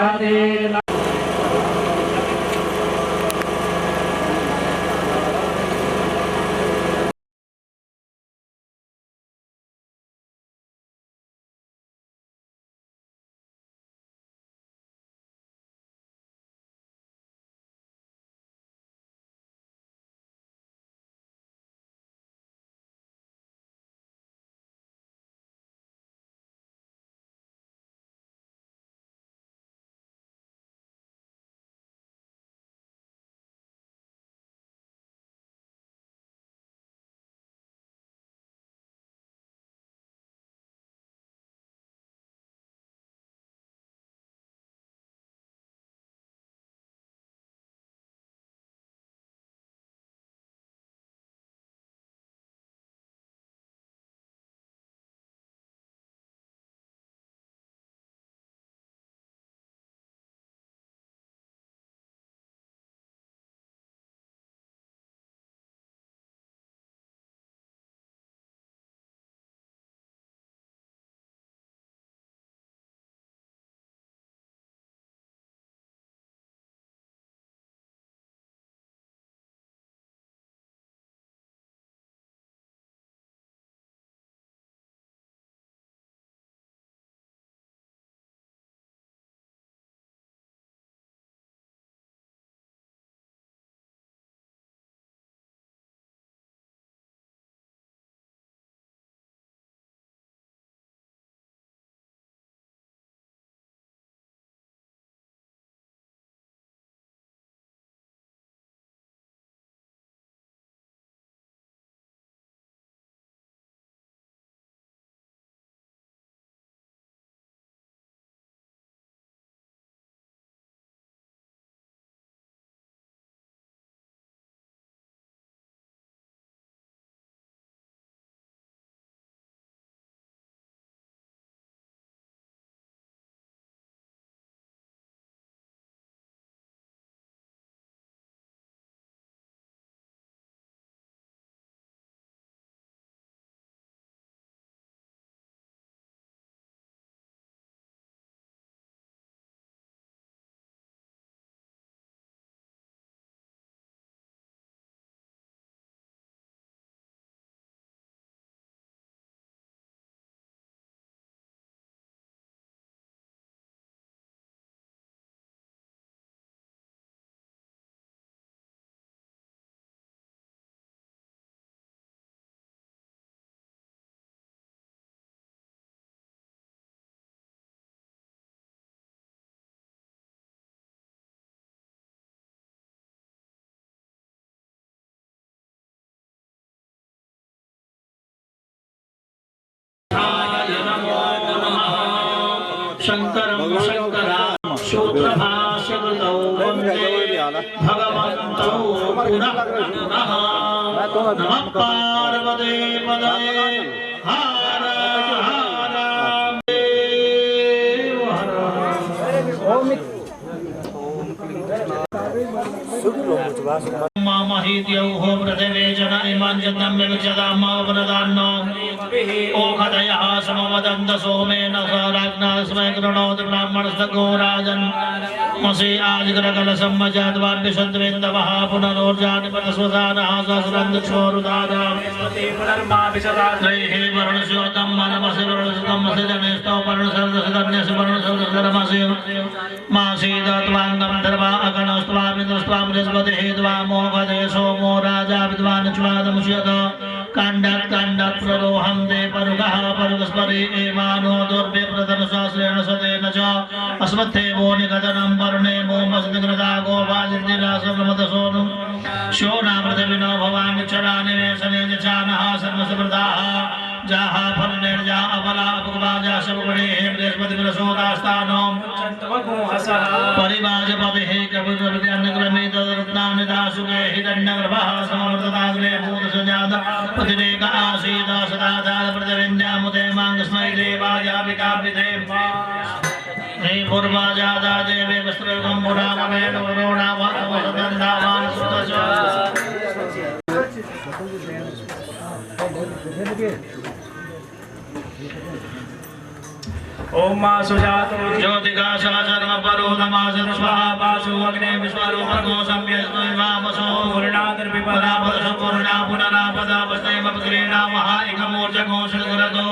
शंकरं शंकरा सूत्रभाष्यकृतौ वन्दे भगवन्तौ पुनः पुनः नमः पार्वती पदये हर हर देव हर मामहीद्यौः पृथिवे जन इमां जन्नं विविच्यतामवप्रदान्नो ओखदयः समवदन्त सोमेन राज्ञास्मै कृणोति ब्राह्मणस्तगो राजन् मसि आजग्रकलसम्मजाद्वाभ्यसद्वेन्दवः पुनरोर्जानि परस्वदानः सहस्रन्दक्षोरुदानां त्रैः वर्णस्योतं मनमसि वर्णसुतं मसि जनेष्टौ वर्णसर्वसदन्यसि वर्णसर्वसधर्मसि मासीदत्वाङ्गं धर्मा अगणस्त्वामिन्द्रस्त्वां बृहस्पतिः द्वामोघदे सोमो राजा विद्वान् च्वादमुष्यत काण्डात् काण्डात् प्ररोहं दे परुगः परुगस्परि एवानो दुर्व्यप्रतनुशास्त्रेण सतेन च अस्मत्थेवो निगदनं वर्णे मोमस्निग्रदा गोपाजिर्निरासमतसोनु शोनामृतविनो भवानि चरानिवेशने चानः सर्वसमृताः जाः फलनिर्जा अबला अपगवाजा सबगणेः बृहस्पतिग्रसोदास्तानो परिवाजपतिः कपिलविद्यान्नग्रमे तद्रत्नानि दासुके हिरण्यगर्भः समवर्तताग्रे भूतसजात प्रतिरेक आसीद सदाचार प्रतिविन्द्यामुते माङ्गस्मै देवायापिकापिते हे पूर्वाजादा देवे वस्त्रयुगं पुरामवेण वरोणावसदन्दावान् सुतच ओम मा सुजातो ज्योतिकाशा शर्म परोधमासर स्वाहा पाशु अग्ने विश्वरूपको संव्यस्मैवामसो पूर्णाद्रविपदापदशु पूर्णा पुनरापदापस्तैमपक्रीणा महाैकमूर्जघोषगुरतो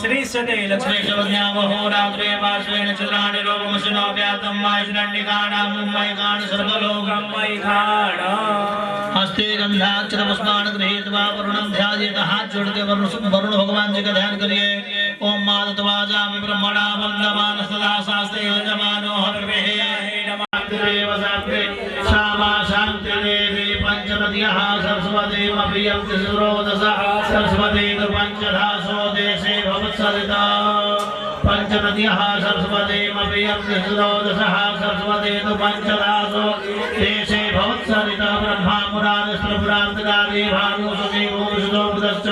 श्री सदे लक्ष्मी श्रीशवज्ञावहोरात्रे पार्श्वेण चित्राणि लोकमशिनो व्यातं वायुषण्डिकाणां मुम्मैकाणि सर्वलोकं मैखाण हस्ते गंधाक्षरपुष्पाणि गृहीत्वा वरुणं ध्यायेत हाथ जोड़ के वरुण भगवान जी का ध्यान करिए ओम मादत्वाजामि ब्रह्मणा वन्दमान सदा शास्त्रे यजमानो हरिः नमः शास्त्रे श्यामा शान्ति देवी पंचमद्यः सरस्वतीमप्रियं तिसरोदशः सरस्वती पंचधासो देशे भवत्सरिता पंचमद्यः सरस्वतीमप्रियं तिसरोदशः सरस्वती पंचधासो देशे भवत्सरिता ब्रह्मा मुरारिस्त्रपुरान्तकाले भानुसुते भूषितोपदश्च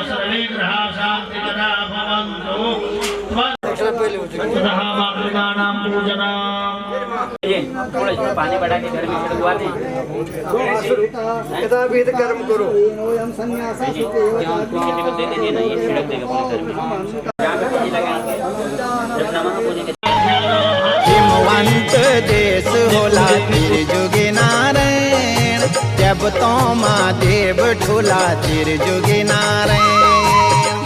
सर्वे ग्रहा शांतिकरा भवन्तु तथा मातृकानां पूजनम् थोड़ा इसमें पानी बढ़ा के घर में छिड़कवा दें कदापि कर्म करो किसी को दे दीजिए ना, ये छिड़क देगा पूरे घर में। जहाँ पे पानी लगाएंगे जब नमक पूजन के हिमवंत देश होला त्रिजुगी नारायण जब तो महादेव ठुला त्रिजुगी नारायण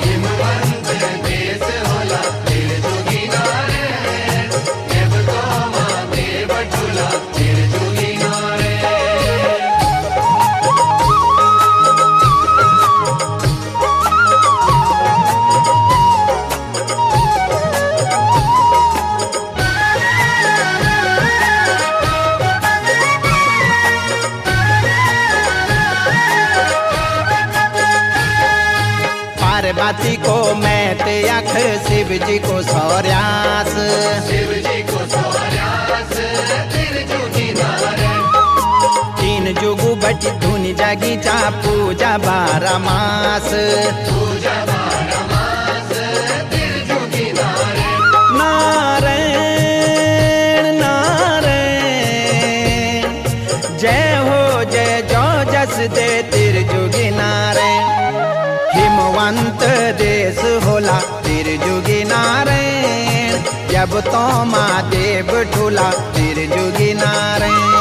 हिमवंत देश होला त्रिजुगी नारायण जब तो महादेव ठुला त्रिजुगी नारायण पार्वती को मैत अख शिव जी को सौर्यास शिव जी को सौर्यास त्रिजुगी नारायण तीन जुगु बट धुन जागी चा पूजा 12 मास पूजा 12 मास त्रिजुगी नारायण नारायण नारायण जय हो जय जो जस दे त्रिजुगी नारायण हिमवंत देश होला त्रिजुगी नारायण जब तो महादेव ठुला त्रिजुगी नारायण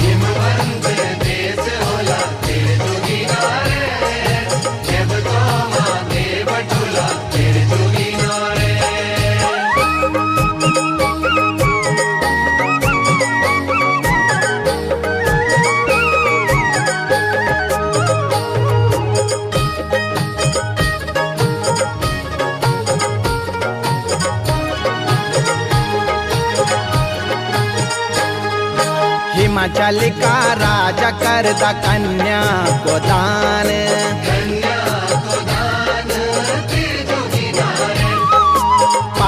हिमवंत देश होला त्रिजुगी नारायण जब तो महादेव ठुला त्रिजुगी नारायण हिमाचल का राजा करदा कन्या को दान कन्या को दान त्रिजुगी नारायण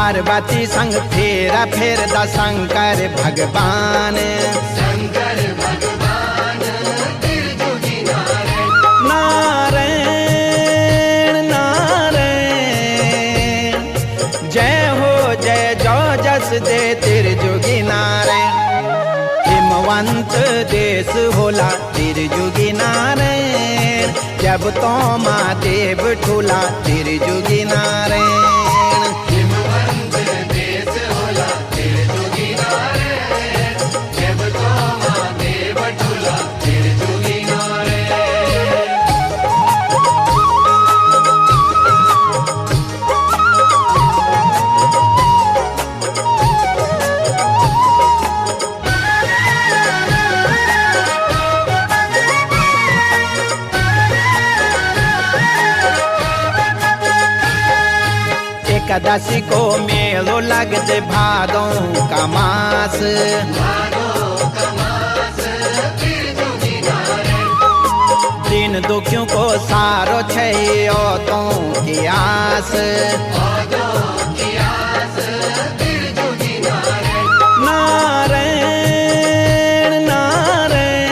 पार्वती संग फेरा फेर दा शंकर भगवान नारायण नारायण जय हो जय जो जस दे तिर जोगी नारायण हिमवंत देश होला तिर जोगी नारायण जब तो महादेव ठूला तिर जोगी नारायण एकादशी को मेलो लगते भादों का मास दिन दुखियों को सारो छैतों की आस नारायण नारायण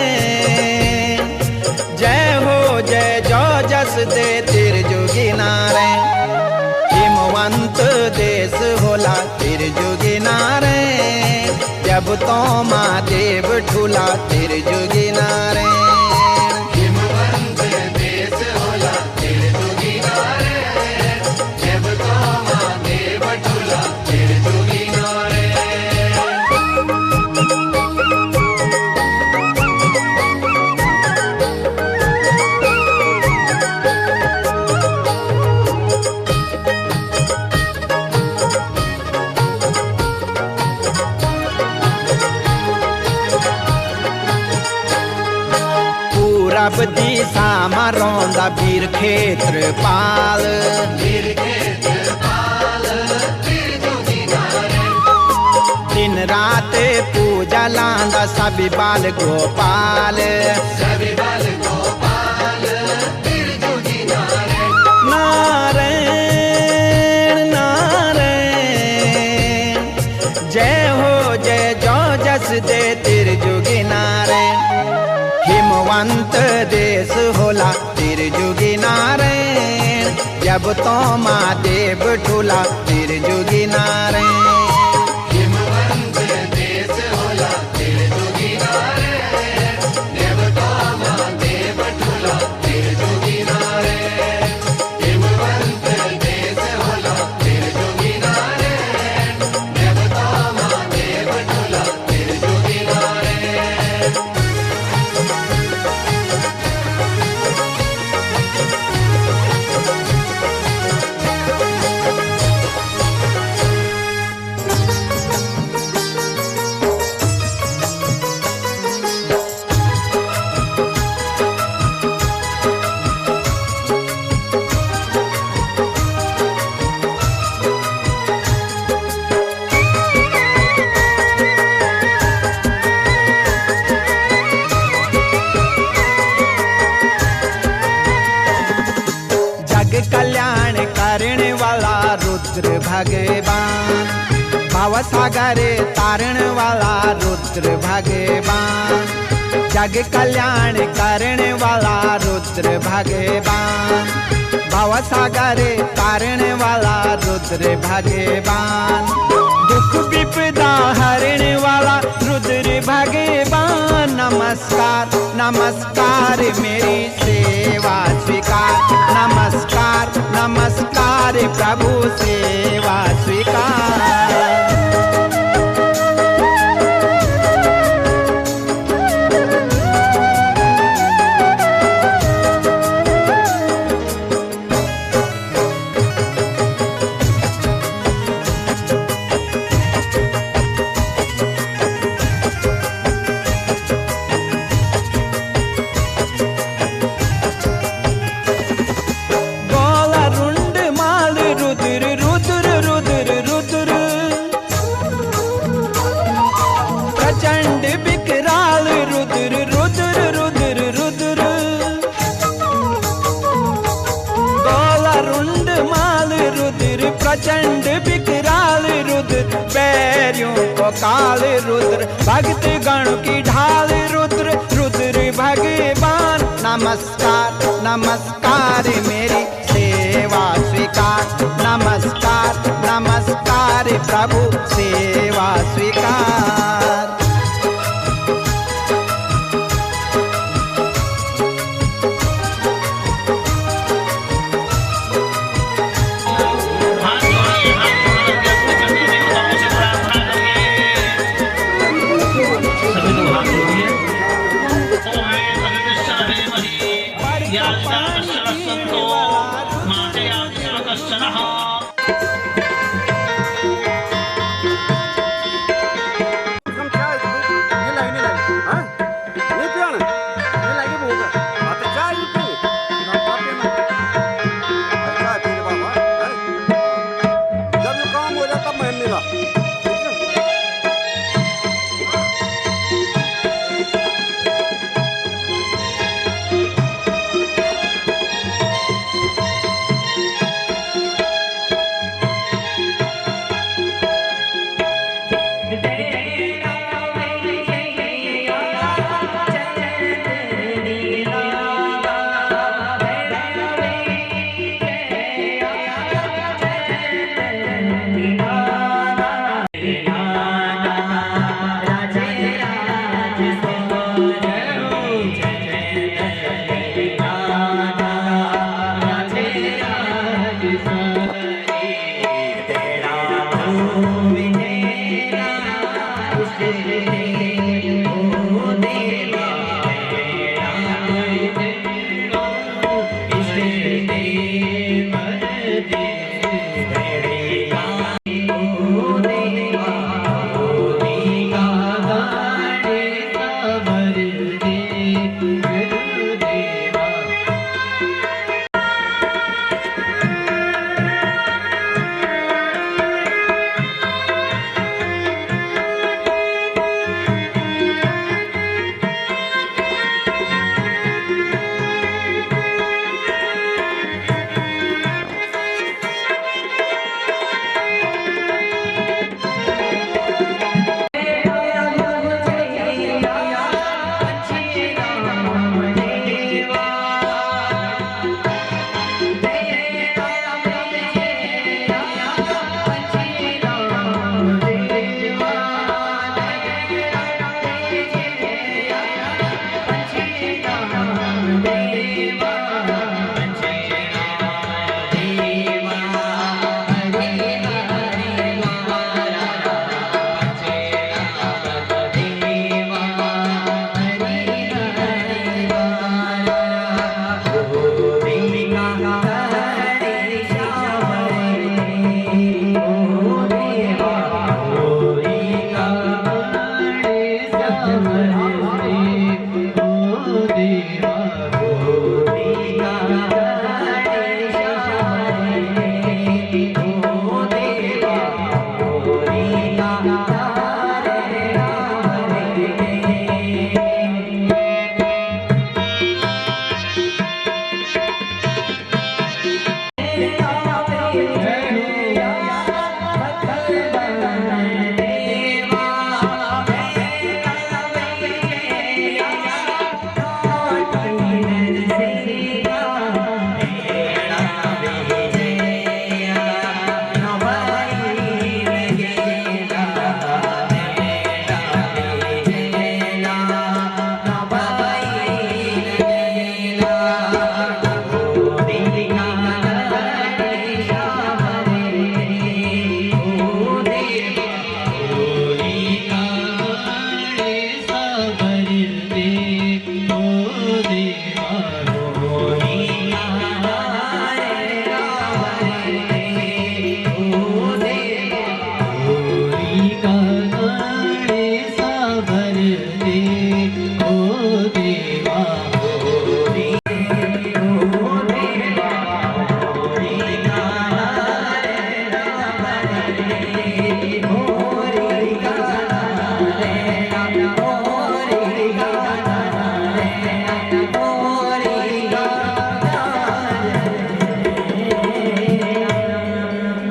जय हो जय जो जस दे तिर जोगी नारायण हिमवंत देश होला तिर जोगी नारायण जब तो महादेव ठूला तिर जोगी नारायण हिमवंत देश होला तिर जोगी नारायण जब तो महादेव ठूला तिर जोगी पूरब दिशा मरोंदा वीर क्षेत्रपाल दिन रात पूजा लांदा सभी बाल गोपाल नारायण नारायण जय हो जय जो जस दे तिर जोगी नारायण हिमवंत देश होला तिर जोगी नारायण जब तो महादेव ठूला तिर जोगी नारायण हिमवंत देश होला तिर जोगी नारायण जब तो महादेव ठूला तिर जोगी नारायण हिमवंत देश होला तिर जोगी नारायण जब तो महादेव ठूला तिर जोगी नारायण कल्याण करने वाला रुद्र भगवान भव सागर तारण वाला रुद्र भगवान जग कल्याण करने वाला रुद्र भगवान भव सागर तारण वाला रुद्र भगवान दुख विपदा हरने वाला रुद्र भगवान नमस्कार नमस्कार मेरी सेवा स्वीकार नमस्कार नमस्कार प्रभु सेवा स्वीकार रुद्र रुद्र रुद्र रुद्र हो काल रुद्र, भक्त गण की ढाल रुद्र, रुद्र भगवान नमस्कार नमस्कार मेरी सेवा स्वीकार, नमस्कार नमस्कार प्रभु सेवा स्वीकार।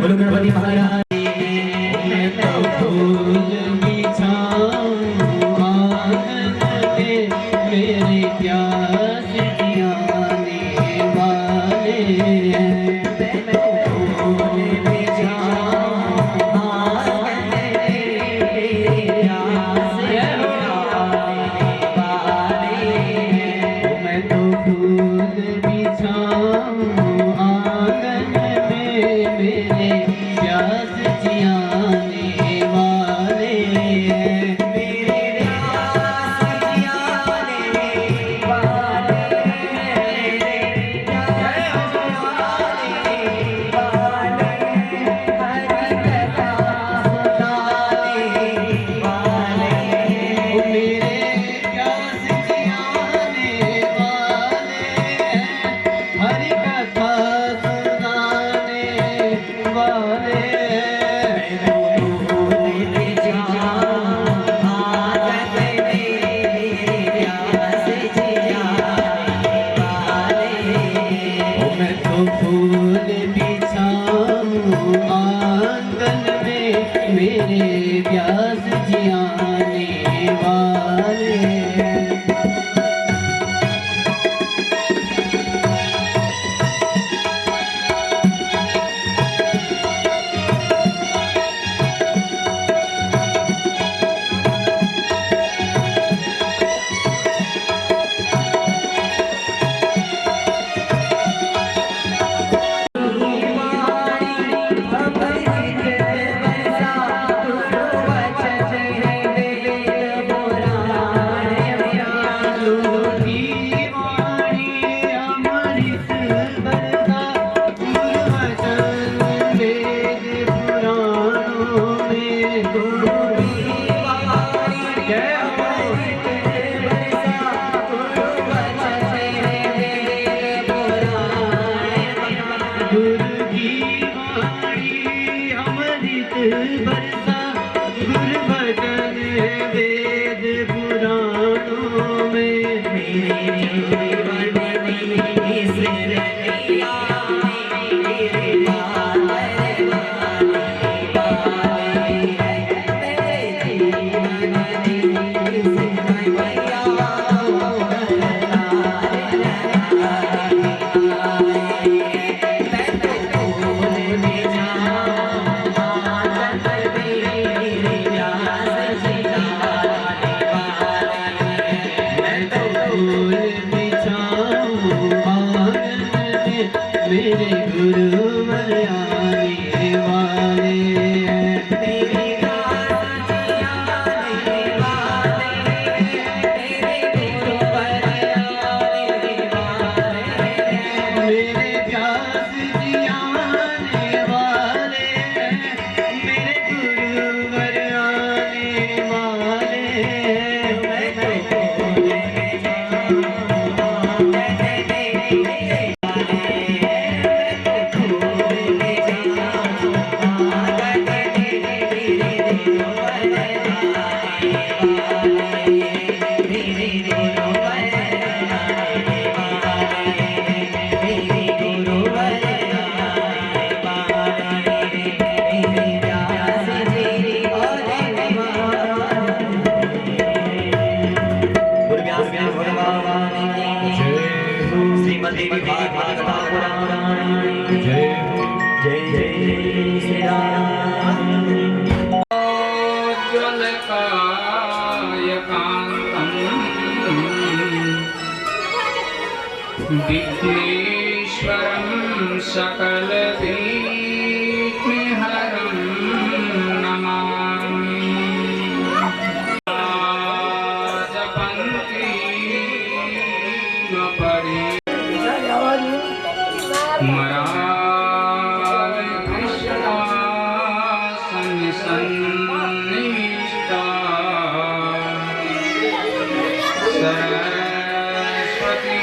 बोलो गणपति महाराज। व्यास जी आने वाले विघ्नेश्वरं सकलविघ्नहरं नमामि। जपन्ति परि मरालकृष्णा सन्निष्ठा सरस्वती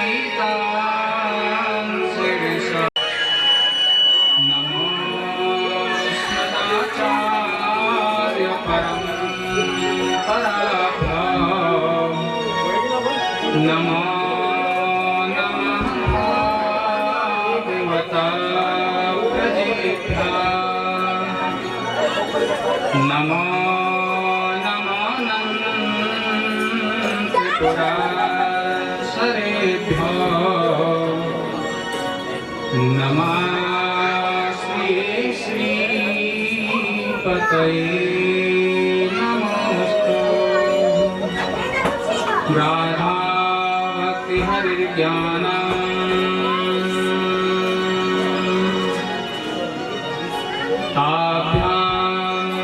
नमो नमः भगवता प्रजेभ्यः नमो त्रिपुरासुरेभ्यो नमः श्रीपतये नमोस्तु। राधा भक्ति हरिज्ञान ताभ्यां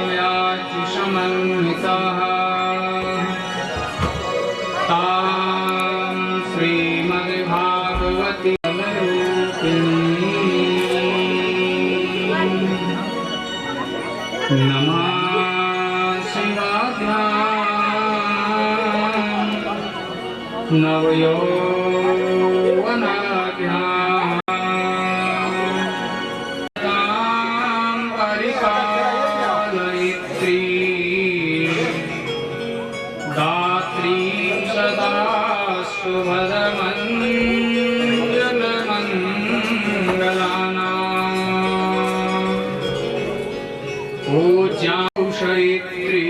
व्याचिषमन्वितः तां श्रीमद्भागवती नमः शिवाभ्यां नवयौवनाभ्यां तां परिपालयित्री दात्रीं सदा शुभदमङ्गलमङ्गलानां पूज्यां सावित्री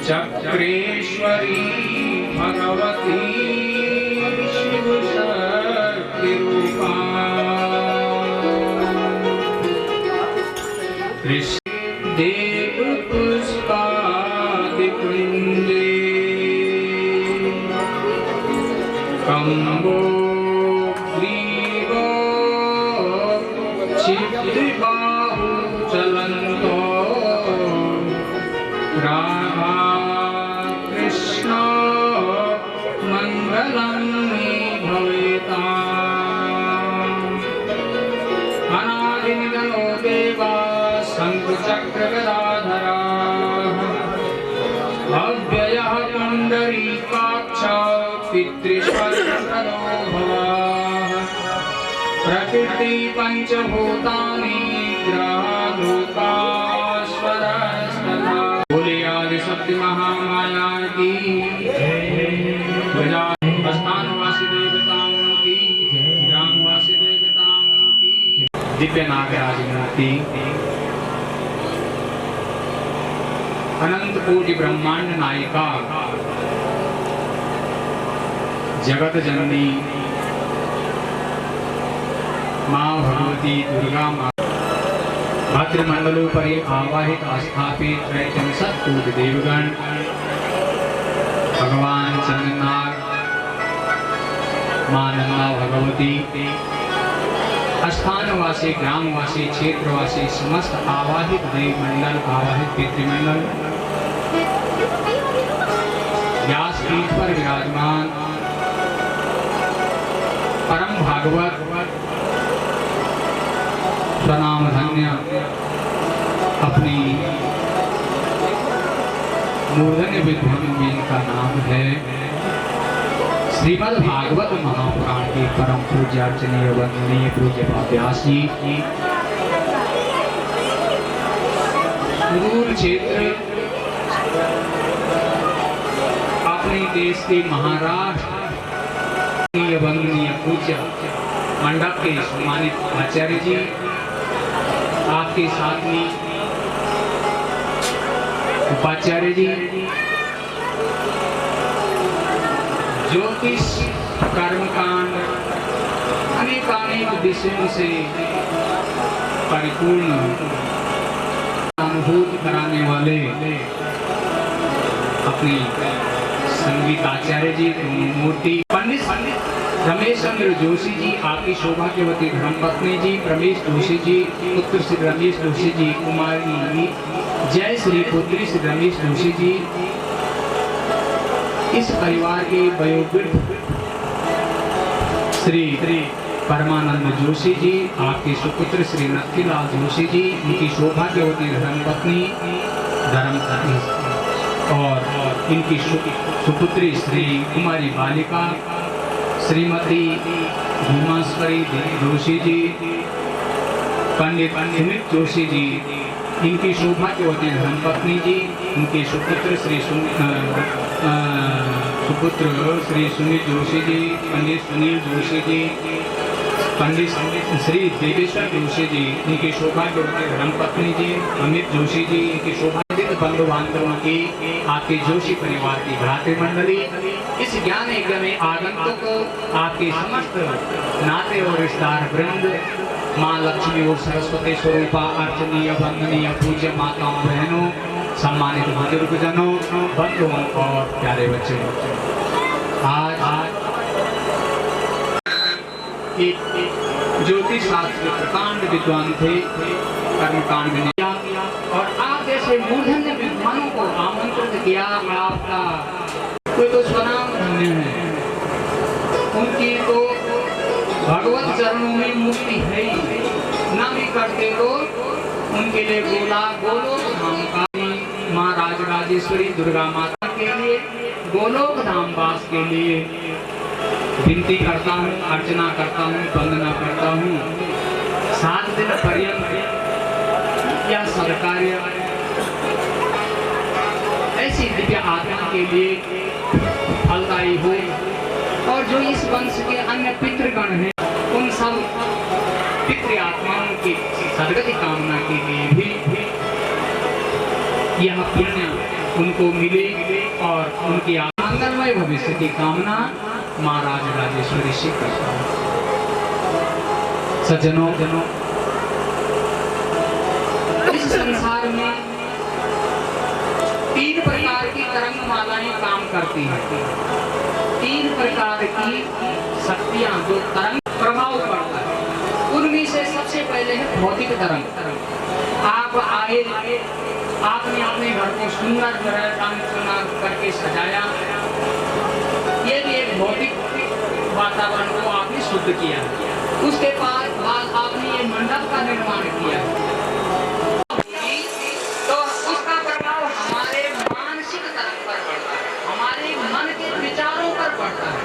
चक्रेश्वरी भगवती शिवशक्तिरूपा देवपुष्पादिकुञ्जे कम्बो ग्रीवो क्षिप्तिबाहु चलन्तो राधा कृष्ण मङ्गलं मे भवेताम् अनादिनिधनो देवा शङ्खचक्रगदाधराः अव्ययः पुण्डरीकाक्षः पितृस्वर्गप्रदो भवः प्रकृति पञ्चभूतानि ग्रहलोकाश्वरस्तथा बोले आदि शक्ति महामाया की स्थानवासी देवताओं की ग्रामवासी देवताओं की दिव्य नागराज मूर्ति अनंत कोटि ब्रह्मांड नायिका जगत जननी माँ भगवती दुर्गा माँ भातृमंडलोपरि आवाहित स्थापित त्रैचंसत कोटि देवगण भगवान चंद्रनाथ माँ नंदा भगवती स्थानवासी ग्रामवासी क्षेत्रवासी समस्त आवाहित देव मंडल आवाहित पितृमंडल व्यासपीठ पर विराजमान परम भागवत प्रणाम धन्य अपनी मूर्धन्य विद्वान का नाम है श्रीमद् भागवत महापुराण के परम पूज्यार्चनीय वंदनीय पूज्य व्यास जी सुदूर क्षेत्र अपने देश के महाराष्ट्र वंदनीय पूज्य मंडप के सम्मानित आचार्य जी आपके साथ में उपाचार्य जी ज्योतिष कर्मकांड अनेकानेक विषयों से परिपूर्ण अनुभूति कराने वाले अपनी संगीत आचार्य जी मूर्ति पंडित रमेश चंद्र जोशी जी आपकी सौभाग्यवती धर्मपत्नी जी रमेश जोशी जी पुत्र श्री रमेश जोशी जी कुमारी जय श्री पुत्री श्री रमेश जोशी जी इस परिवार के वयोवृद्ध श्री परमानंद जोशी जी आपके सुपुत्र श्री नथीलाल जोशी जी इनकी सौभाग्यवती धर्मपत्नी धर्मपत्नी और इनकी सुपुत्री श्री कुमारी बालिका श्रीमती भूमाश्वरी जोशी जी पंडित सुमित जोशी जी इनकी सौभाग्यवती धर्मपत्नी जी इनके सुपुत्र श्री सुमित जोशी जी पंडित सुनील जोशी जी पंडित श्री देवेश्वर जोशी जी इनकी सौभाग्यवती धर्मपत्नी जी अमित जोशी जी इनकी सौभाग्य बंधु बांधवों की आपके जोशी परिवार की भ्रातृमंडली इस ज्ञान यज्ञ में आगंतुक आपके समस्त नाते और रिश्तेदार वृंद माँ लक्ष्मी और सरस्वती स्वरूपा अर्चनीय वंदनीय पूज्य माताओं बहनों सम्मानित बुजुर्ग जनों बंधुओं और प्यारे बच्चे आज एक ज्योतिष शास्त्र कांड विद्वान थे कर्मकांड में और आप जैसे मूर्धन्य विद्वानों को आमंत्रित किया आपका कोई तो स्वनाम धन्य है उनकी तो भगवत चरणों में मुक्ति है ही न भी करते तो उनके लिए गोलोक धाम का माँ राजराजेश्वरी दुर्गा माता के लिए गोलोक धाम वास के लिए विनती करता हूँ अर्चना करता हूँ वंदना करता हूँ 7 दिन पर्यंत या सरकार्य ऐसी दिव्य आत्मा के लिए फलदायी हो और जो इस वंश के अन्य पितृगण हैं उन सब पितृ आत्माओं की सदगति कामना के लिए भी यह पुण्य उनको मिले और उनकी आनंदमय भविष्य की कामना महाराज राजेश्वरी से करता हूँ। सज्जनों, इस संसार में 3 प्रकार की तरंग मालाएं काम करती हैं। 3 प्रकार की शक्तियां जो तरंग प्रभाव पड़ता है, उनमें से सबसे पहले है भौतिक तरंग। आप आए, आपने अपने घर को सुंदर करके सजाया, ये भी एक भौतिक वातावरण को आपने शुद्ध किया। उसके बाद आपने ये मंडप का निर्माण किया, तो उसका प्रभाव हमारे मानसिक तरंग पर पड़ता है, हमारे मन के विचारों पर पड़ता है।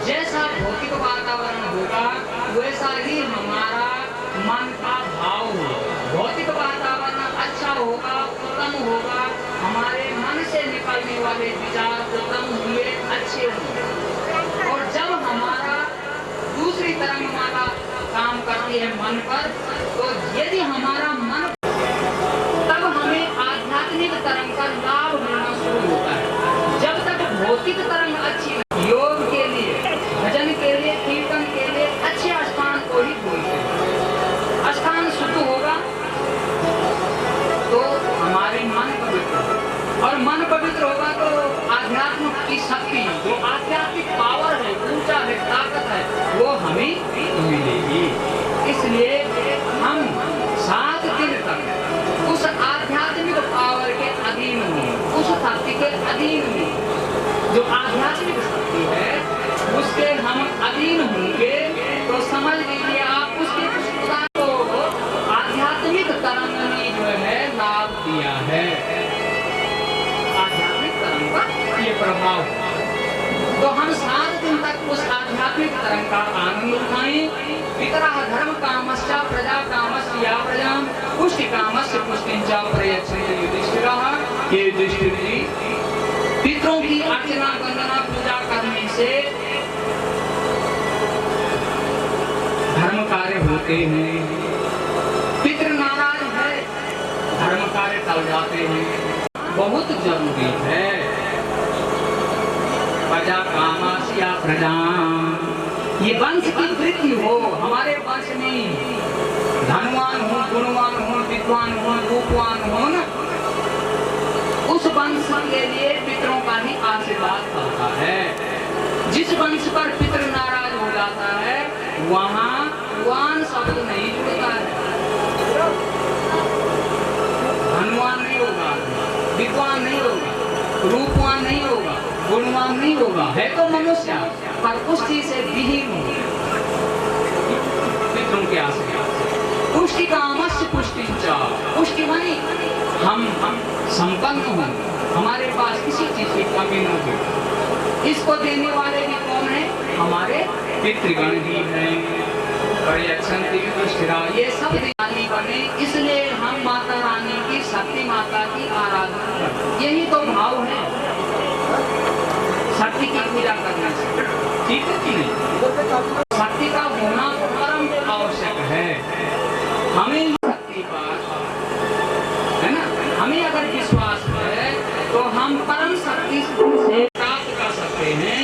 जैसा भौतिक वातावरण होगा वैसा ही हमारा मन का भाव होगा। भौतिक वातावरण अच्छा होगा, उत्तम होगा, हमारे मन से निकलने वाले विचार उत्तम होंगे, अच्छे होंगे। और जब हमारा दूसरी तरंग माला काम करती है मन पर, तो यदि हमारा मन, तब हमें आध्यात्मिक तरंग का लाभ मिलना शुरू होता है। जब तक भौतिक तरंग अच्छी, योग के लिए, भजन के लिए, कीर्तन के लिए अच्छे स्थान को ही बोलते हैं। स्थान शुद्ध होगा तो हमारे मन पवित्र होगा, और मन पवित्र होगा तो आध्यात्म की शक्ति, जो आध्यात्मिक पावर है, ऊर्जा है, ताकत है, वो हमें मिलेगी। इसलिए हम 7 दिन तक उस आध्यात्मिक पावर के अधीन हों, उस शक्ति के अधीन हों। जो आध्यात्मिक शक्ति है उसके हम अधीन होंगे, तो समझ लीजिए आप उसके आध्यात्मिक तरंग ने जो है लाभ दिया है। आध्यात्मिक तरंग का ये प्रभाव, तो हम 7 दिन तक उस आध्यात्मिक तरंग का आनंद उठाएं। पितरः धर्म कामश्च प्रजा कामस्य या प्रजा पुष्टि कामस्य पुष्टिंच प्रयच्छन्ति युधिष्ठिरः। ये युधिष्ठिर जी, पितरों की अर्चना, वंदना, पूजा करने से धर्म कार्य होते हैं। पितृ नाराज है, धर्म कार्य टल जाते हैं। बहुत जरूरी है प्रजा कामस्य प्रजा, ये वंश की वृद्धि हो। हमारे वंश में धनवान हो, गुणवान हो, विद्वान हो, रूपवान हो न, उस वंश के लिए पितरों का ही आशीर्वाद होता है। जिस वंश पर पितृ नाराज हो जाता है वहाँ वान शब्द नहीं जुड़ता है। धनवान नहीं होगा, विद्वान नहीं होगा, रूपवान नहीं होगा, गुणवान नहीं होगा, है तो मनुष्य पर पुष्टि से विहीन होगा। पितरों के आशीर्वाद, पुष्टि कामस्य पुष्टिंच, पुष्टि मानी हम संपन्न हों, हमारे पास किसी चीज की कमी न हो। इसको देने वाले भी कौन है? हमारे पितृगण ही हैं। प्रयच्छन्ति युधिष्ठिरः, ये सब दिवाली बने, इसलिए हम माता रानी की, शक्ति माता की आराधना करते हैं। यही तो भाव है शक्ति की पूजा करने से, ठीक है कि नहीं? शक्ति का होना परम आवश्यक है। हमें शक्ति पर है ना, हमें अगर विश्वास है तो हम परम शक्ति से प्राप्त कर सकते हैं।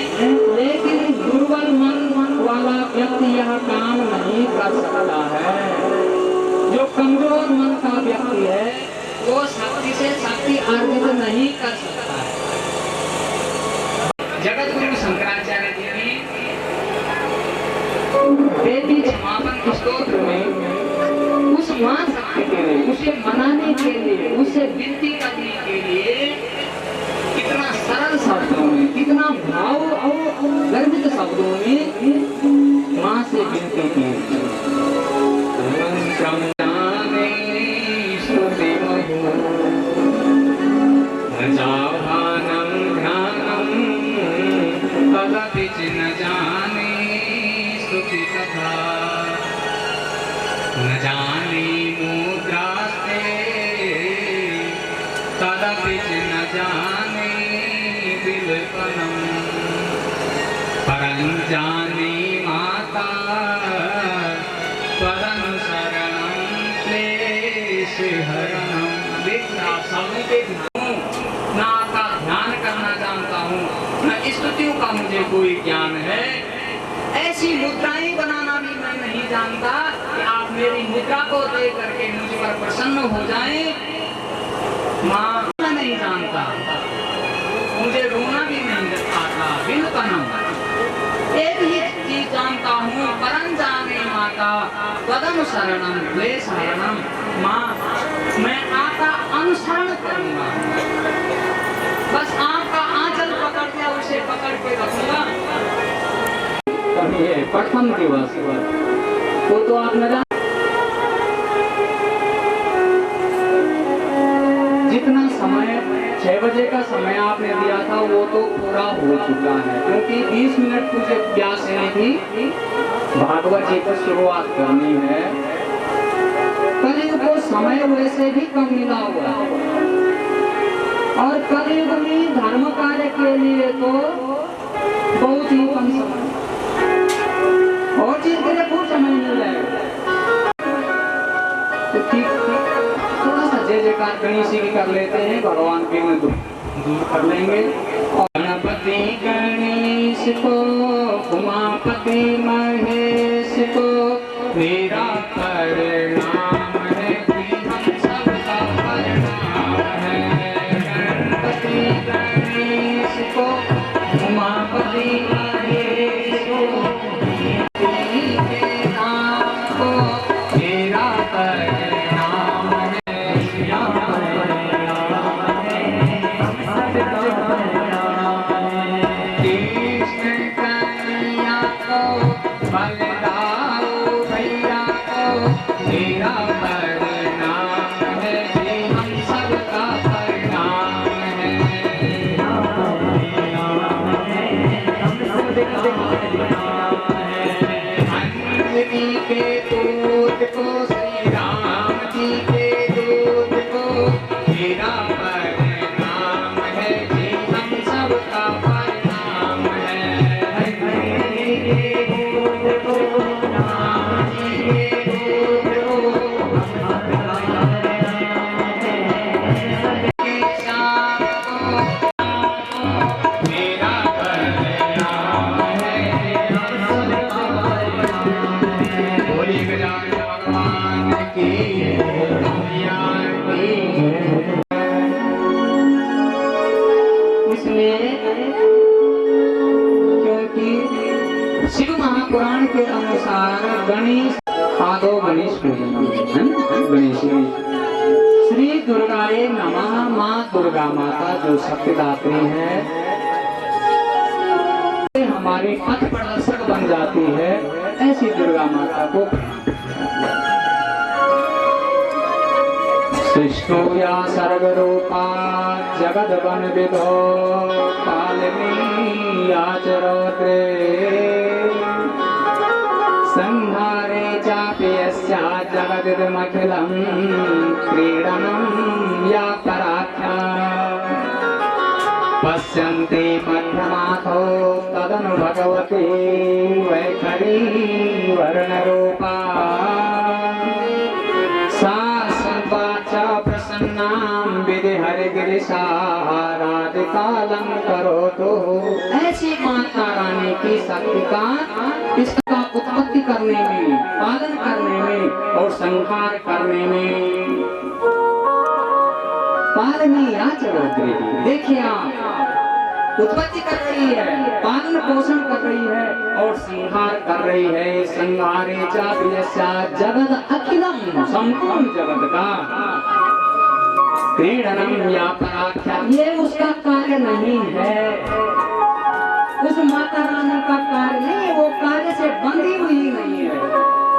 लेकिन दुर्बल मन वाला व्यक्ति यह काम नहीं कर सकता है। जो कमजोर मन का व्यक्ति है वो शक्ति से शक्ति अर्जित नहीं कर सकता है। जगत गुरु शंकराचार्य जी ने देवी क्षमापन स्तोत्र में उस मां शक्ति के लिए, उसे मनाने के लिए, उसे विनती करने के लिए कितना सरल शब्दों में, कितना भाव गर्भित शब्दों में मां से विनती की। न जाने स्तुति कथा, न जाने मुद्रास्ते, तदपि न जाने विलपनम, परं जाने माता त्वदनुसरणं क्लेशहरणं। देखिए आप शब्दों के ध्यान, ना का ध्यान करना जानता हूँ, न स्तुतियों का मुझे कोई ज्ञान है। ऐसी मुद्राएं बनाना भी मैं नहीं जानता कि आप मेरी मुद्रा को देख करके मुझ पर प्रसन्न हो जाएं। माँ मैं नहीं जानता, मुझे रोना भी नहीं आता, बिन कनम एक ही चीज जानता हूँ, परम जाने माता पदम शरणम द्वे शरणम। माँ मैं आपका अनुसरण करूंगा, बस आपका आंचल पकड़ लिया, उसे पकड़ के रखूंगा। ये प्रथम दिवस वो तो आप न जितना समय 6 बजे का समय आपने दिया था वो तो पूरा हो चुका है, क्योंकि 20 मिनट मुझे व्यास ने भी भागवत जी को शुरुआत करनी है। कलयुग को समय वैसे भी कम मिला हुआ है, और कलयुग में धर्म कार्य के लिए तो बहुत ही कम समय, और चीज के लिए खूब समय मिल जाएगा। तो ठीक थोड़ा सा जय जयकार गणेश जी की कर लेते हैं, भगवान के में दूर कर लेंगे। गणपति गणेश को, उमापति महेश को मेरा प्रणाम है, कि हम सबका प्रणाम है। गणपति गणेश को, उमापति महेश को श्री दुर्गाए नमः। माँ दुर्गा माता जो सत्यदात्री है, हमारी पथ प्रदर्शक बन जाती है, ऐसी दुर्गा माता को सृष्टो या सर्वरूपा जगद्वन विदो कालिनी आचरोत्रे संहारे चापि यस्या जगदिदमखिलं क्रीडनं या पराख्या पश्यन्ति मध्यमाथो तदनु भगवती वैखरी वर्णरूपा सा संवाचा प्रसन्नां विधिहरिगिरिशा राधिकालं करोतु। ऐसी माता रानी की शक्ति का इसका उत्पत्ति करने में, पालन करने में और संहार करने में पालनी आचरोत्रे। देखिए आप, उत्पत्ति कर रही है, पालन पोषण कर रही है और संहार कर रही है। संहारे चाप्यस्या जगद अखिलम, संपूर्ण जगत का क्रीडनम या पराख्या, ये उसका कार्य नहीं है, उस माता रानी का कार्य नहीं, वो कार्य से बंधी हुई नहीं है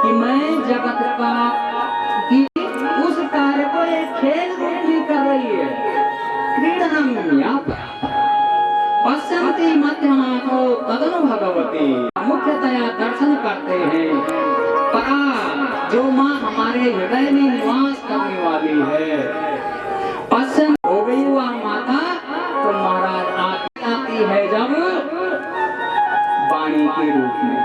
कि मैं जगत का, कि उस कार्य को एक खेल रूप में कर रही है। क्रीडनम या पश्यन्ति मध्यमाथो तदनु भगवती, मुख्यतया दर्शन करते हैं परा जो माँ हमारे हृदय में निवास करने वाली है। पश्चिम हो गई वह माता तो महाराज आती है जब वाणी के रूप में।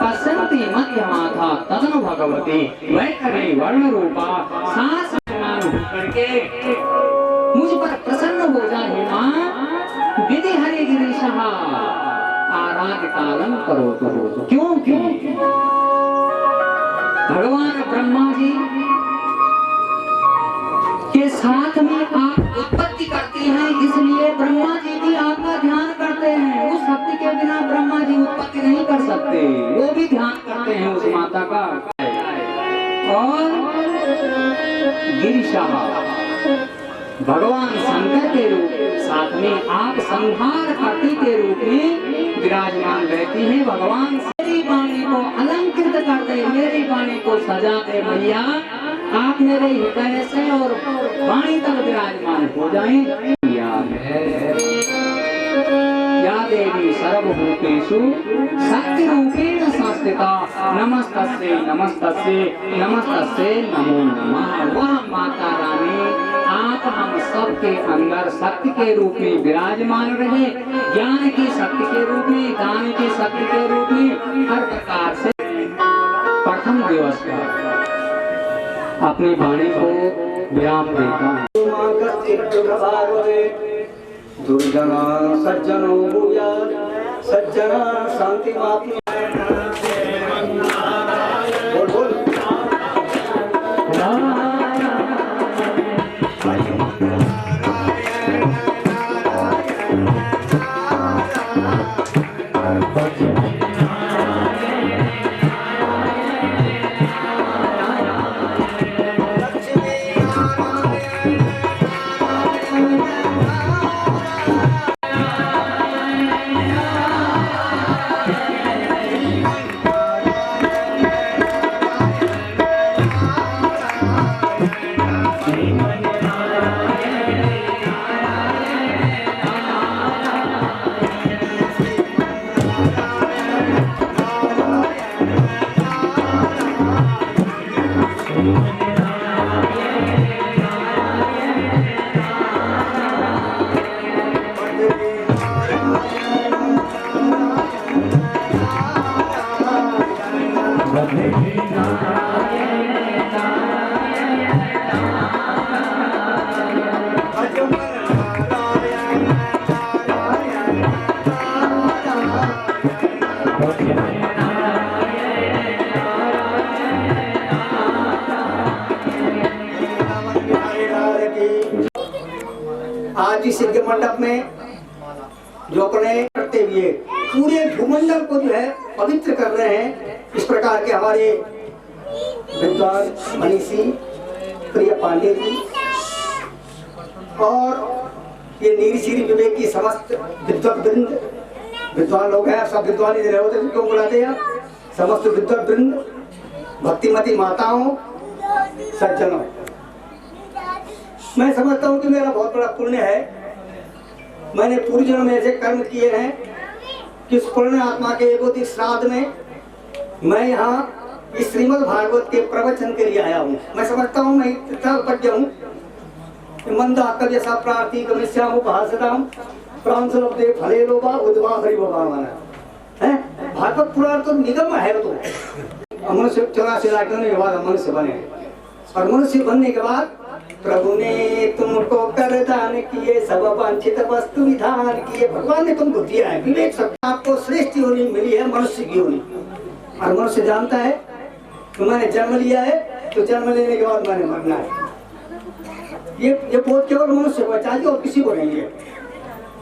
पश्यन्ति मध्यमाथा तदनु भगवती वैखरी वर्ण रूपा सास करके मुझ पर प्रसन्न हो जाए माँ। विधि हरे गिरीशः आराध्य कालम करो तो। क्यों भगवान ब्रह्मा जी के साथ में आप उत्पत्ति करती हैं, इसलिए ब्रह्मा जी भी आपका ध्यान करते हैं। उस शक्ति के बिना ब्रह्मा जी उत्पत्ति नहीं कर सकते, वो भी ध्यान करते हैं उस माता का। और गिरिशः भगवान शंकर के रूप, साथ में आप संहार करती के रूप में विराजमान रहती हैं। भगवान मेरी वाणी को अलंकृत कर दे, मेरी वाणी को सजा दे मैया। आप मेरे हृदय से और वाणी तक विराजमान हो जाएं। या देवी सर्वभूतेषु शक्तिरूपेण संस्थिता नमस्तस्यै नमस्तस्यै नमस्तस्यै नमो नमः। वह माता रानी आप हम सबके अंदर शक्ति के रूप में विराजमान रहे, ज्ञान की शक्ति के रूप में, दान की शक्ति के रूप में, हर प्रकार से। प्रथम दिवस का अपनी वाणी को विराम देता हूँ। दुर्जना सज्जनो भूयात्, सज्जना शांति माप्नुयात्। बोल आज इस यज्ञ मंडप में जो अपने करते हुए पूरे भूमंडल को जो है पवित्र कर रहे हैं, इस प्रकार के हमारे विद्वान मनीषी प्रिय पांडे जी और ये नीरश्री विवेक की समस्त विद्वत वृंद, विद्वान लोग हैं, सब विद्वान इधर होते हैं, क्यों बुलाते हैं, समस्त विद्वत वृंद, भक्तिमती माताओं, सज्जनों, मैं समझता हूँ कि मेरा बहुत बड़ा पुण्य है। मैंने पूर्व जन्म में ऐसे कर्म किए हैं कि उस पुण्य आत्मा के एकोदिक श्राद्ध में मैं यहाँ इस श्रीमद् भागवत के प्रवचन के लिए आया हूँ। मैं समझता हूँ मैं इतना उपज्ञ हूँ, मंदा कव्य सा प्रार्थी कमिश्याम उपहासदाम प्रांसलब्धे फले लोभा उद्वा हरि भगवान है। भागवत पुराण तो निगम है, तो मनुष्य 84 लाख के बाद मनुष्य बने, और मनुष्य बनने के बाद प्रभु ने तुमको कर दान किए, सब वांछित वस्तु विधान किए। भगवान ने तुमको दिया है विवेक शक्ति, आपको श्रेष्ठ योनि मिली है, मनुष्य की योनि। और मनुष्य जानता है कि मैंने जन्म लिया है, तो जन्म लेने के बाद मैंने मरना है। ये बोध केवल मनुष्य को चाहिए और किसी को नहीं है।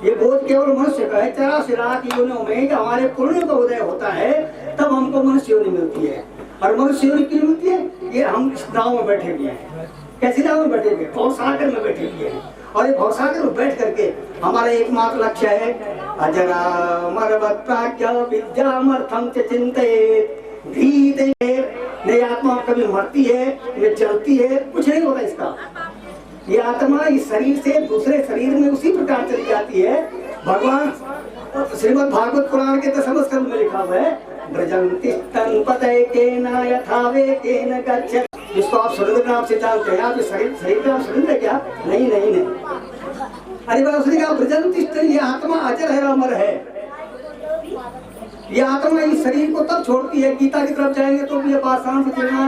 ये बोध केवल मनुष्य का है। 84 लाख योनियों में हमारे पुण्य का उदय होता है, तब हमको मनुष्य योनि मिलती है। और मनुष्य योनि क्यों मिलती है? ये हम इस गाँव में बैठे हुए हैं, कैसी गाँव में बैठे हुए, भवसागर में बैठे हुए हैं। और ये भवसागर में बैठ करके हमारा एकमात्र लक्ष्य है अजरा मरवत प्राज्ञ विद्यामर्थम च चिंतयेत् धीते। ये आत्मा कभी मरती है, ये चलती है, कुछ नहीं होता इसका। ये आत्मा इस शरीर से दूसरे शरीर में उसी प्रकार चली जाती है। भगवान श्रीमद् भागवत पुराण के दशम स्कंध में लिखा हुआ है ब्रजंतिष्ठन् पतयेकेन यथावेकेन गच्छति। जिसको आप सुरेंद्र नाम से जानते हैं, आप शरीर का नाम सुरेंद्र क्या? नहीं। अरे बाबा उसने कहा ब्रजंतिष्ठन्, ये आत्मा अजर है, अमर है। ये आत्मा इस शरीर को तब छोड़ती है, गीता की तरफ जाएंगे तो ये पाषाण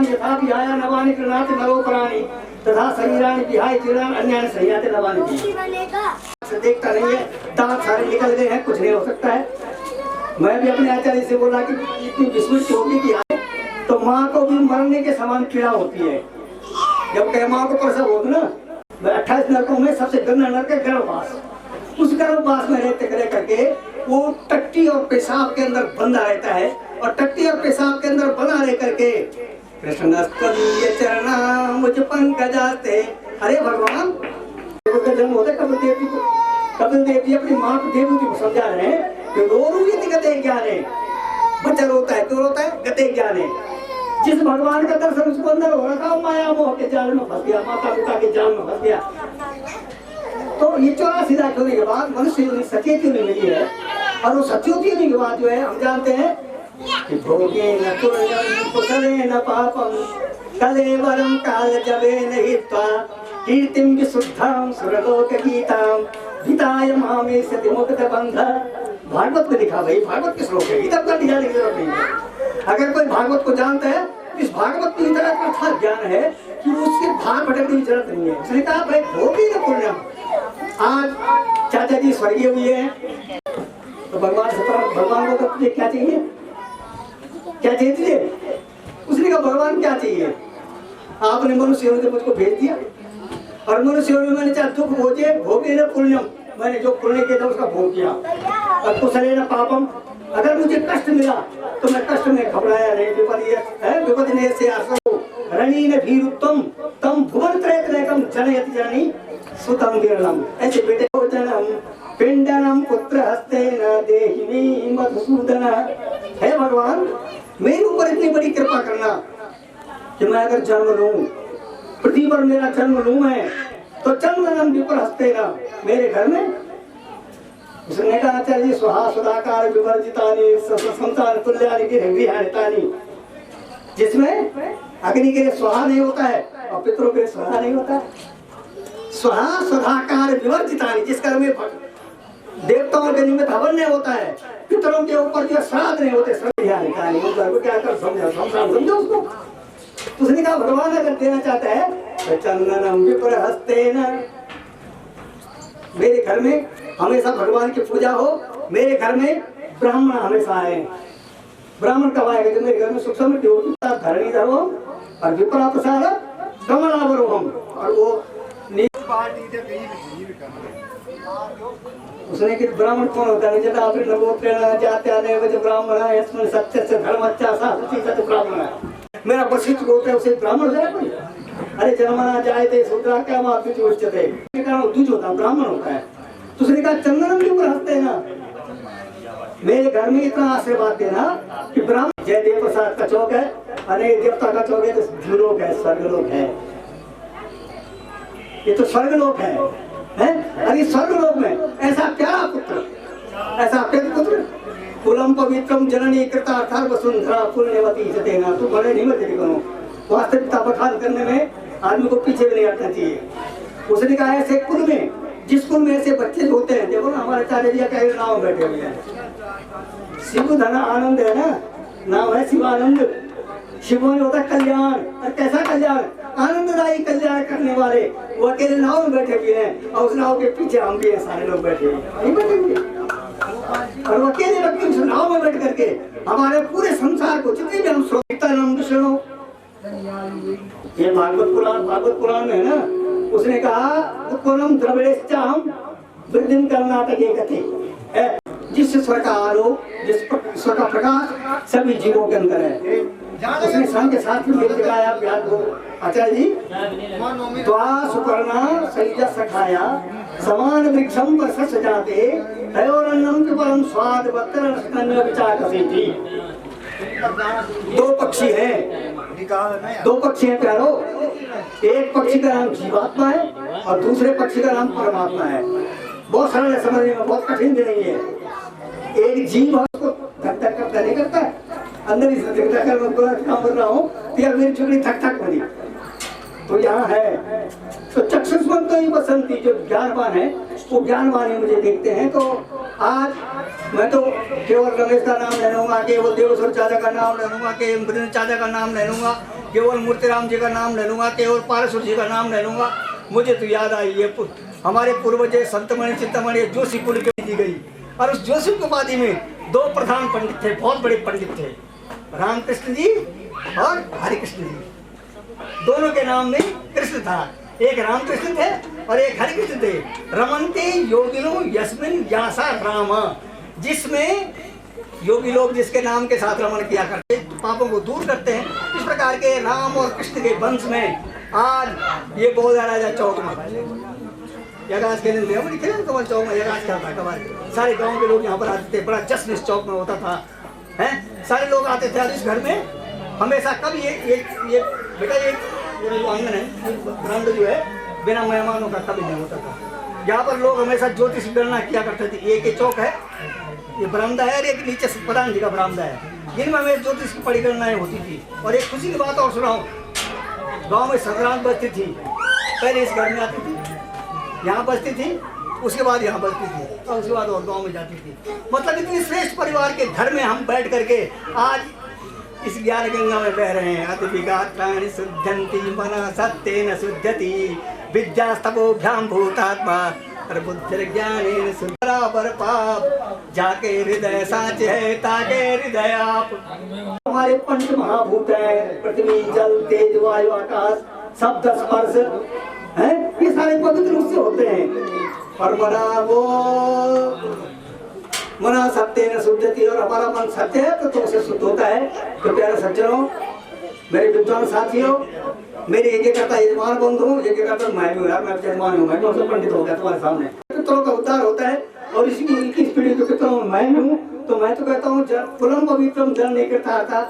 यथा भी आया नवानि कृणाति नरो प्राणी तथा शरीरान विहाय जीर्णान अन्यान संयाते लवाने की से देखता नहीं है, दांत सारे निकल गए हैं, कुछ नहीं हो सकता है। मैं भी अपने आचार्य से बोला कि इतनी विस्मृति होगी कि तो माँ को भी मरने के समान पीड़ा होती है। जब कह माँ को प्रसव होगा ना, 28 नरकों में सबसे गंदा नरक है गर्भवास। उस गर्भवास में रहते करके वो टट्टी और पेशाब के अंदर बंधा रहता है, और टट्टी और पेशाब के अंदर बना रह करके कृष्ण चरणा मुझ पंकजाते। अरे भगवान का जन्म होता है कपिल देव जी को। कपिल देव जी अपनी माँ को देवती को समझा रहे हैं कि रो रूपी गते ज्ञान है। बच्चा रोता है, क्यों रोता है? गते ज्ञान है। जिस भगवान का दर्शन उसको अंदर हो रहा था, माया मोह के जाल में फंस गया, माता पिता के जाल में फंस गया। तो ये 84 लाख होने के बाद मनुष्य सचेत क्यों नहीं मिली है, और वो सचेत होने के बाद जो है हम जानते हैं कि भोगे न कुलजन कुशले न पापम कलेवरम काल जबे नहीं त्वा कीर्तिम विशुद्धाम सुरलोक गीताम हिताय मामेश विमुक्त बंध। भागवत में लिखा भाई, भागवत के श्लोक है, इधर का दिखाने की जरूरत नहीं है। अगर कोई भागवत को जानता है, इस भागवत में इतना कथा ज्ञान है कि उससे भाग भटकने की जरूरत नहीं है। उसने कहा भाई भोगी न पुण्यम। आज चाचा जी स्वर्गीय हुए हैं, तो भगवान से भगवान को तुझे क्या चाहिए, क्या चाहिए? उसने कहा भगवान क्या चाहिए? आपने मनुष्य ने मुझको भेज दिया, और मनुष्य में मैंने चाहे दुख भोजे भोगे न पुण्यम, मैंने जो पुण्य किया था उसका भोग किया। और कुशले न पापम, अगर मुझे कष्ट मिला तो मैं कष्ट में घबराया नहीं। विपद से आसो रणी न भीरुत्तम तम भुवन त्रयकम जनयति जानी सुतम विरलम। ऐसे बेटे को जन्म पिंडनम पुत्र हस्ते न देहिनी मधुसूदन। हे भगवान मेरे ऊपर इतनी बड़ी कृपा करना कि मैं अगर जन्म लूं, पृथ्वी पर मेरा जन्म लूं मैं, तो जन्म विपर हस्ते न मेरे घर में। उसने कहा आचार्य स्वाहा सुधाकार विवर्जितानि संसार तुल्यानि गिरहितानि, जिसमें अग्नि के लिए स्वाहा नहीं होता है और पितरों के लिए स्वाहा नहीं होता है। स्वाहा सुधाकार विवर्जितानि, जिस घर में देवताओं के निमित्त हवन नहीं होता है, पितरों के ऊपर जो श्राद्ध नहीं होते, श्रद्धानितानि, उस घर को क्या कर समझो उसको। उसने कहा भगवान अगर देना चाहता है तो चंदनम विपर हस्ते न, मेरे घर में हमेशा भगवान की पूजा हो, मेरे घर में ब्राह्मण हमेशा आए। ब्राह्मण कब आएगा? जब मेरे घर में सुख समृद्धि होगी, धरणी धरो और विपरा प्रसाद कमलावरो हम। और वो उसने कि ब्राह्मण कौन होता है? जब आप नवोत्रेण जात्याने वच ब्राह्मण है, इसमें सत्य से धर्मच्चा सा सत्य ब्राह्मण है। मेरा वशिष्ठ गोत्र है, उसे ब्राह्मण है कोई? अरे जन्मना जाए थे शूद्रा क्या माँ तुझ उच्चते, तुझ होता ब्राह्मण होता है। तो उसने कहा चंदनम के ऊपर हंसते ना, मेरे घर में इतना आशीर्वाद देना कि ब्राह्मण जय देव प्रसाद का चौक है, अनेक देवता का चौक है, तो भूलोक है, स्वर्गलोक है। ये तो स्वर्गलोक है, अरे स्वर्गलोक में ऐसा प्यारा पुत्र, ऐसा प्यारा पुत्र, कुलम पवित्रम जननी कृतार्थार वसुंधरा पुण्यवती जतेना। तू बड़े नहीं मत करो, वास्तविकता बखान करने में आदमी को पीछे भी नहीं हटना चाहिए। उसने कहा ऐसे कुल में, जिस कुल में ऐसे बच्चे होते हैं, देखो ना हमारे चाचा जी का नाम बैठे हुए हैं, शिव धन आनंद है ना, नाम है शिवानंद। शिव में होता कल्याण, और कैसा कल्याण? आनंददायी कल्याण करने वाले। वो अकेले नाव में बैठे हुए हैं, और उस नाव के पीछे हम भी हैं, सारे लोग बैठे नहीं बैठे हुए, और वो अकेले व्यक्ति उस नाव में बैठ करके हमारे पूरे संसार को जितनी भी हम सुनो। ये भागवत पुराण में है ना, उसने कहा उत्पन्नम द्रविड़ेश्चाहम वृद्धिम कर्नाटके गति, जिस स्वर का आलोक, जिस स्वर का प्रकाश सभी जीवों के अंदर है। उसने संग के साथ में दिखाया प्यार को। आचार्य जी द्वा सुपर्णा सैजा सखाया समान वृक्षम पर सस जाते तयोरन्नम के परम स्वाद बत्तर रसकन्या विचार कसेती। दो पक्षी हैं प्यारो, एक पक्षी का नाम जीवात्मा है और दूसरे पक्षी का नाम परमात्मा है। बहुत सरल है समझने में, बहुत कठिन भी नहीं है। एक जीव उसको धक धक करता नहीं करता है, अंदर ही काम कर रहा हूँ, फिर मेरी चुगली थक थक बनी, तो यहाँ है। तो चक्षुष्मंत तो ही बसंती, जो ज्ञानवान है वो ज्ञानवान है, मुझे देखते हैं तो आज मैं तो केवल रमेश का नाम ले लूंगा, केवल देवेश्वर चाचा का नाम ले लूंगा, केवल मृदुल चाचा का नाम ले लूंगा, केवल मूर्तिराम जी का नाम ले लूंगा, केवल पारेश्वर जी का नाम ले लूंगा। मुझे तो याद आई ये हमारे पूर्वज संतमणि चिंतामणि जोशीपुर के दी गई। और उस जोशीपुर की वादी में दो प्रधान पंडित थे, बहुत बड़े पंडित थे, रामकृष्ण जी और हरिकृष्ण जी। दोनों के नाम में कृष्ण था, एक रामकृष्ण थे और एक हरिकृष्ण थे। रमन्ते योगिनो यस्मिन यासा राम, जिसमें योगी लोग जिसके नाम के साथ रमन किया करते हैं, पापों को दूर करते हैं। इस प्रकार के राम और कृष्ण के वंश में आज ये बोधा राजा चौक में यगास के दिन कमल चौक में यगास क्या था कमल, सारे गांव के लोग यहाँ पर आते थे, बड़ा जश्न इस चौक में होता था, हैं सारे लोग आते थे। और इस घर में हमेशा कभी ये बेटा ये जो आंगन है ग्राउंड जो है बिना मेहमानों का कभी नहीं होता था। यहाँ पर लोग हमेशा ज्योतिष की गणना किया करते थे। एक ये चौक है, ये बरामदा है, और एक नीचे प्रधान जी का बरामदा है, जिनमें हमें ज्योतिष की परिगणनाएं होती थी। और एक खुशी की बात और सुनाओ, गांव में संक्रांत बजती थी, पहले इस घर में आती थी, यहाँ बजती थी, उसके बाद यहाँ बजती थी, और उसके बाद और गांव में जाती थी। मतलब इतनी श्रेष्ठ परिवार के घर में हम बैठ करके आज इस ज्ञान गंगा में बह रहे हैं। अति विगात्राणि शुद्धंति मना सत्येन शुद्धति विद्यास्तपोभ्याम भूतात्मा और बुद्धिर्ज्ञानेन बराबर पाप जाके हृदय साच है ताके हृदय आप। हमारे पंच महाभूत है, पृथ्वी जल तेज वायु आकाश शब्द स्पर्श है, ये सारे पवित्र उससे होते हैं। और मना सत्य न शुद्धति, और हमारा मन सत्य है तो उसे शुद्ध होता है। तो प्यारे सज्जनों, मेरे विद्वान साथियों, मेरे एक करता यजमान बंधु, एक करता मैं भी यार, मैं यजमान हूँ, मैं तो पंडित हो गया तुम्हारे सामने। पितरों का उद्धार होता है और इसी पीढ़ी के पितरों में मैं हूँ। तो मैं तो कहता हूँ कुलम पवित्रम जल नहीं करता था।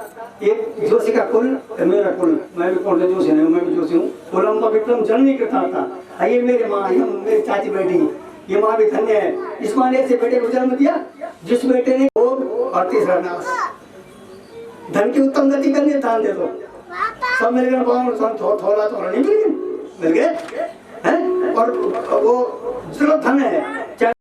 ये जोशी का कुल, मेरा कुल, मैं भी कौन सा जोशी नहीं हूँ, मैं भी जोशी हूँ। कुलम पवित्रम जल नहीं करता था। ये मेरे माँ, मेरी चाची बेटी, ये माँ भी धन्य है। इस माँ ने ऐसे बेटे को जन्म दिया जिस बेटे ने भोग और तीसरा नाश, धन की उत्तम गति करनी, दान दे दो, सब मिल गए। थोड़ा नहीं मिल गए, मिल गए हैं। और वो जो धन है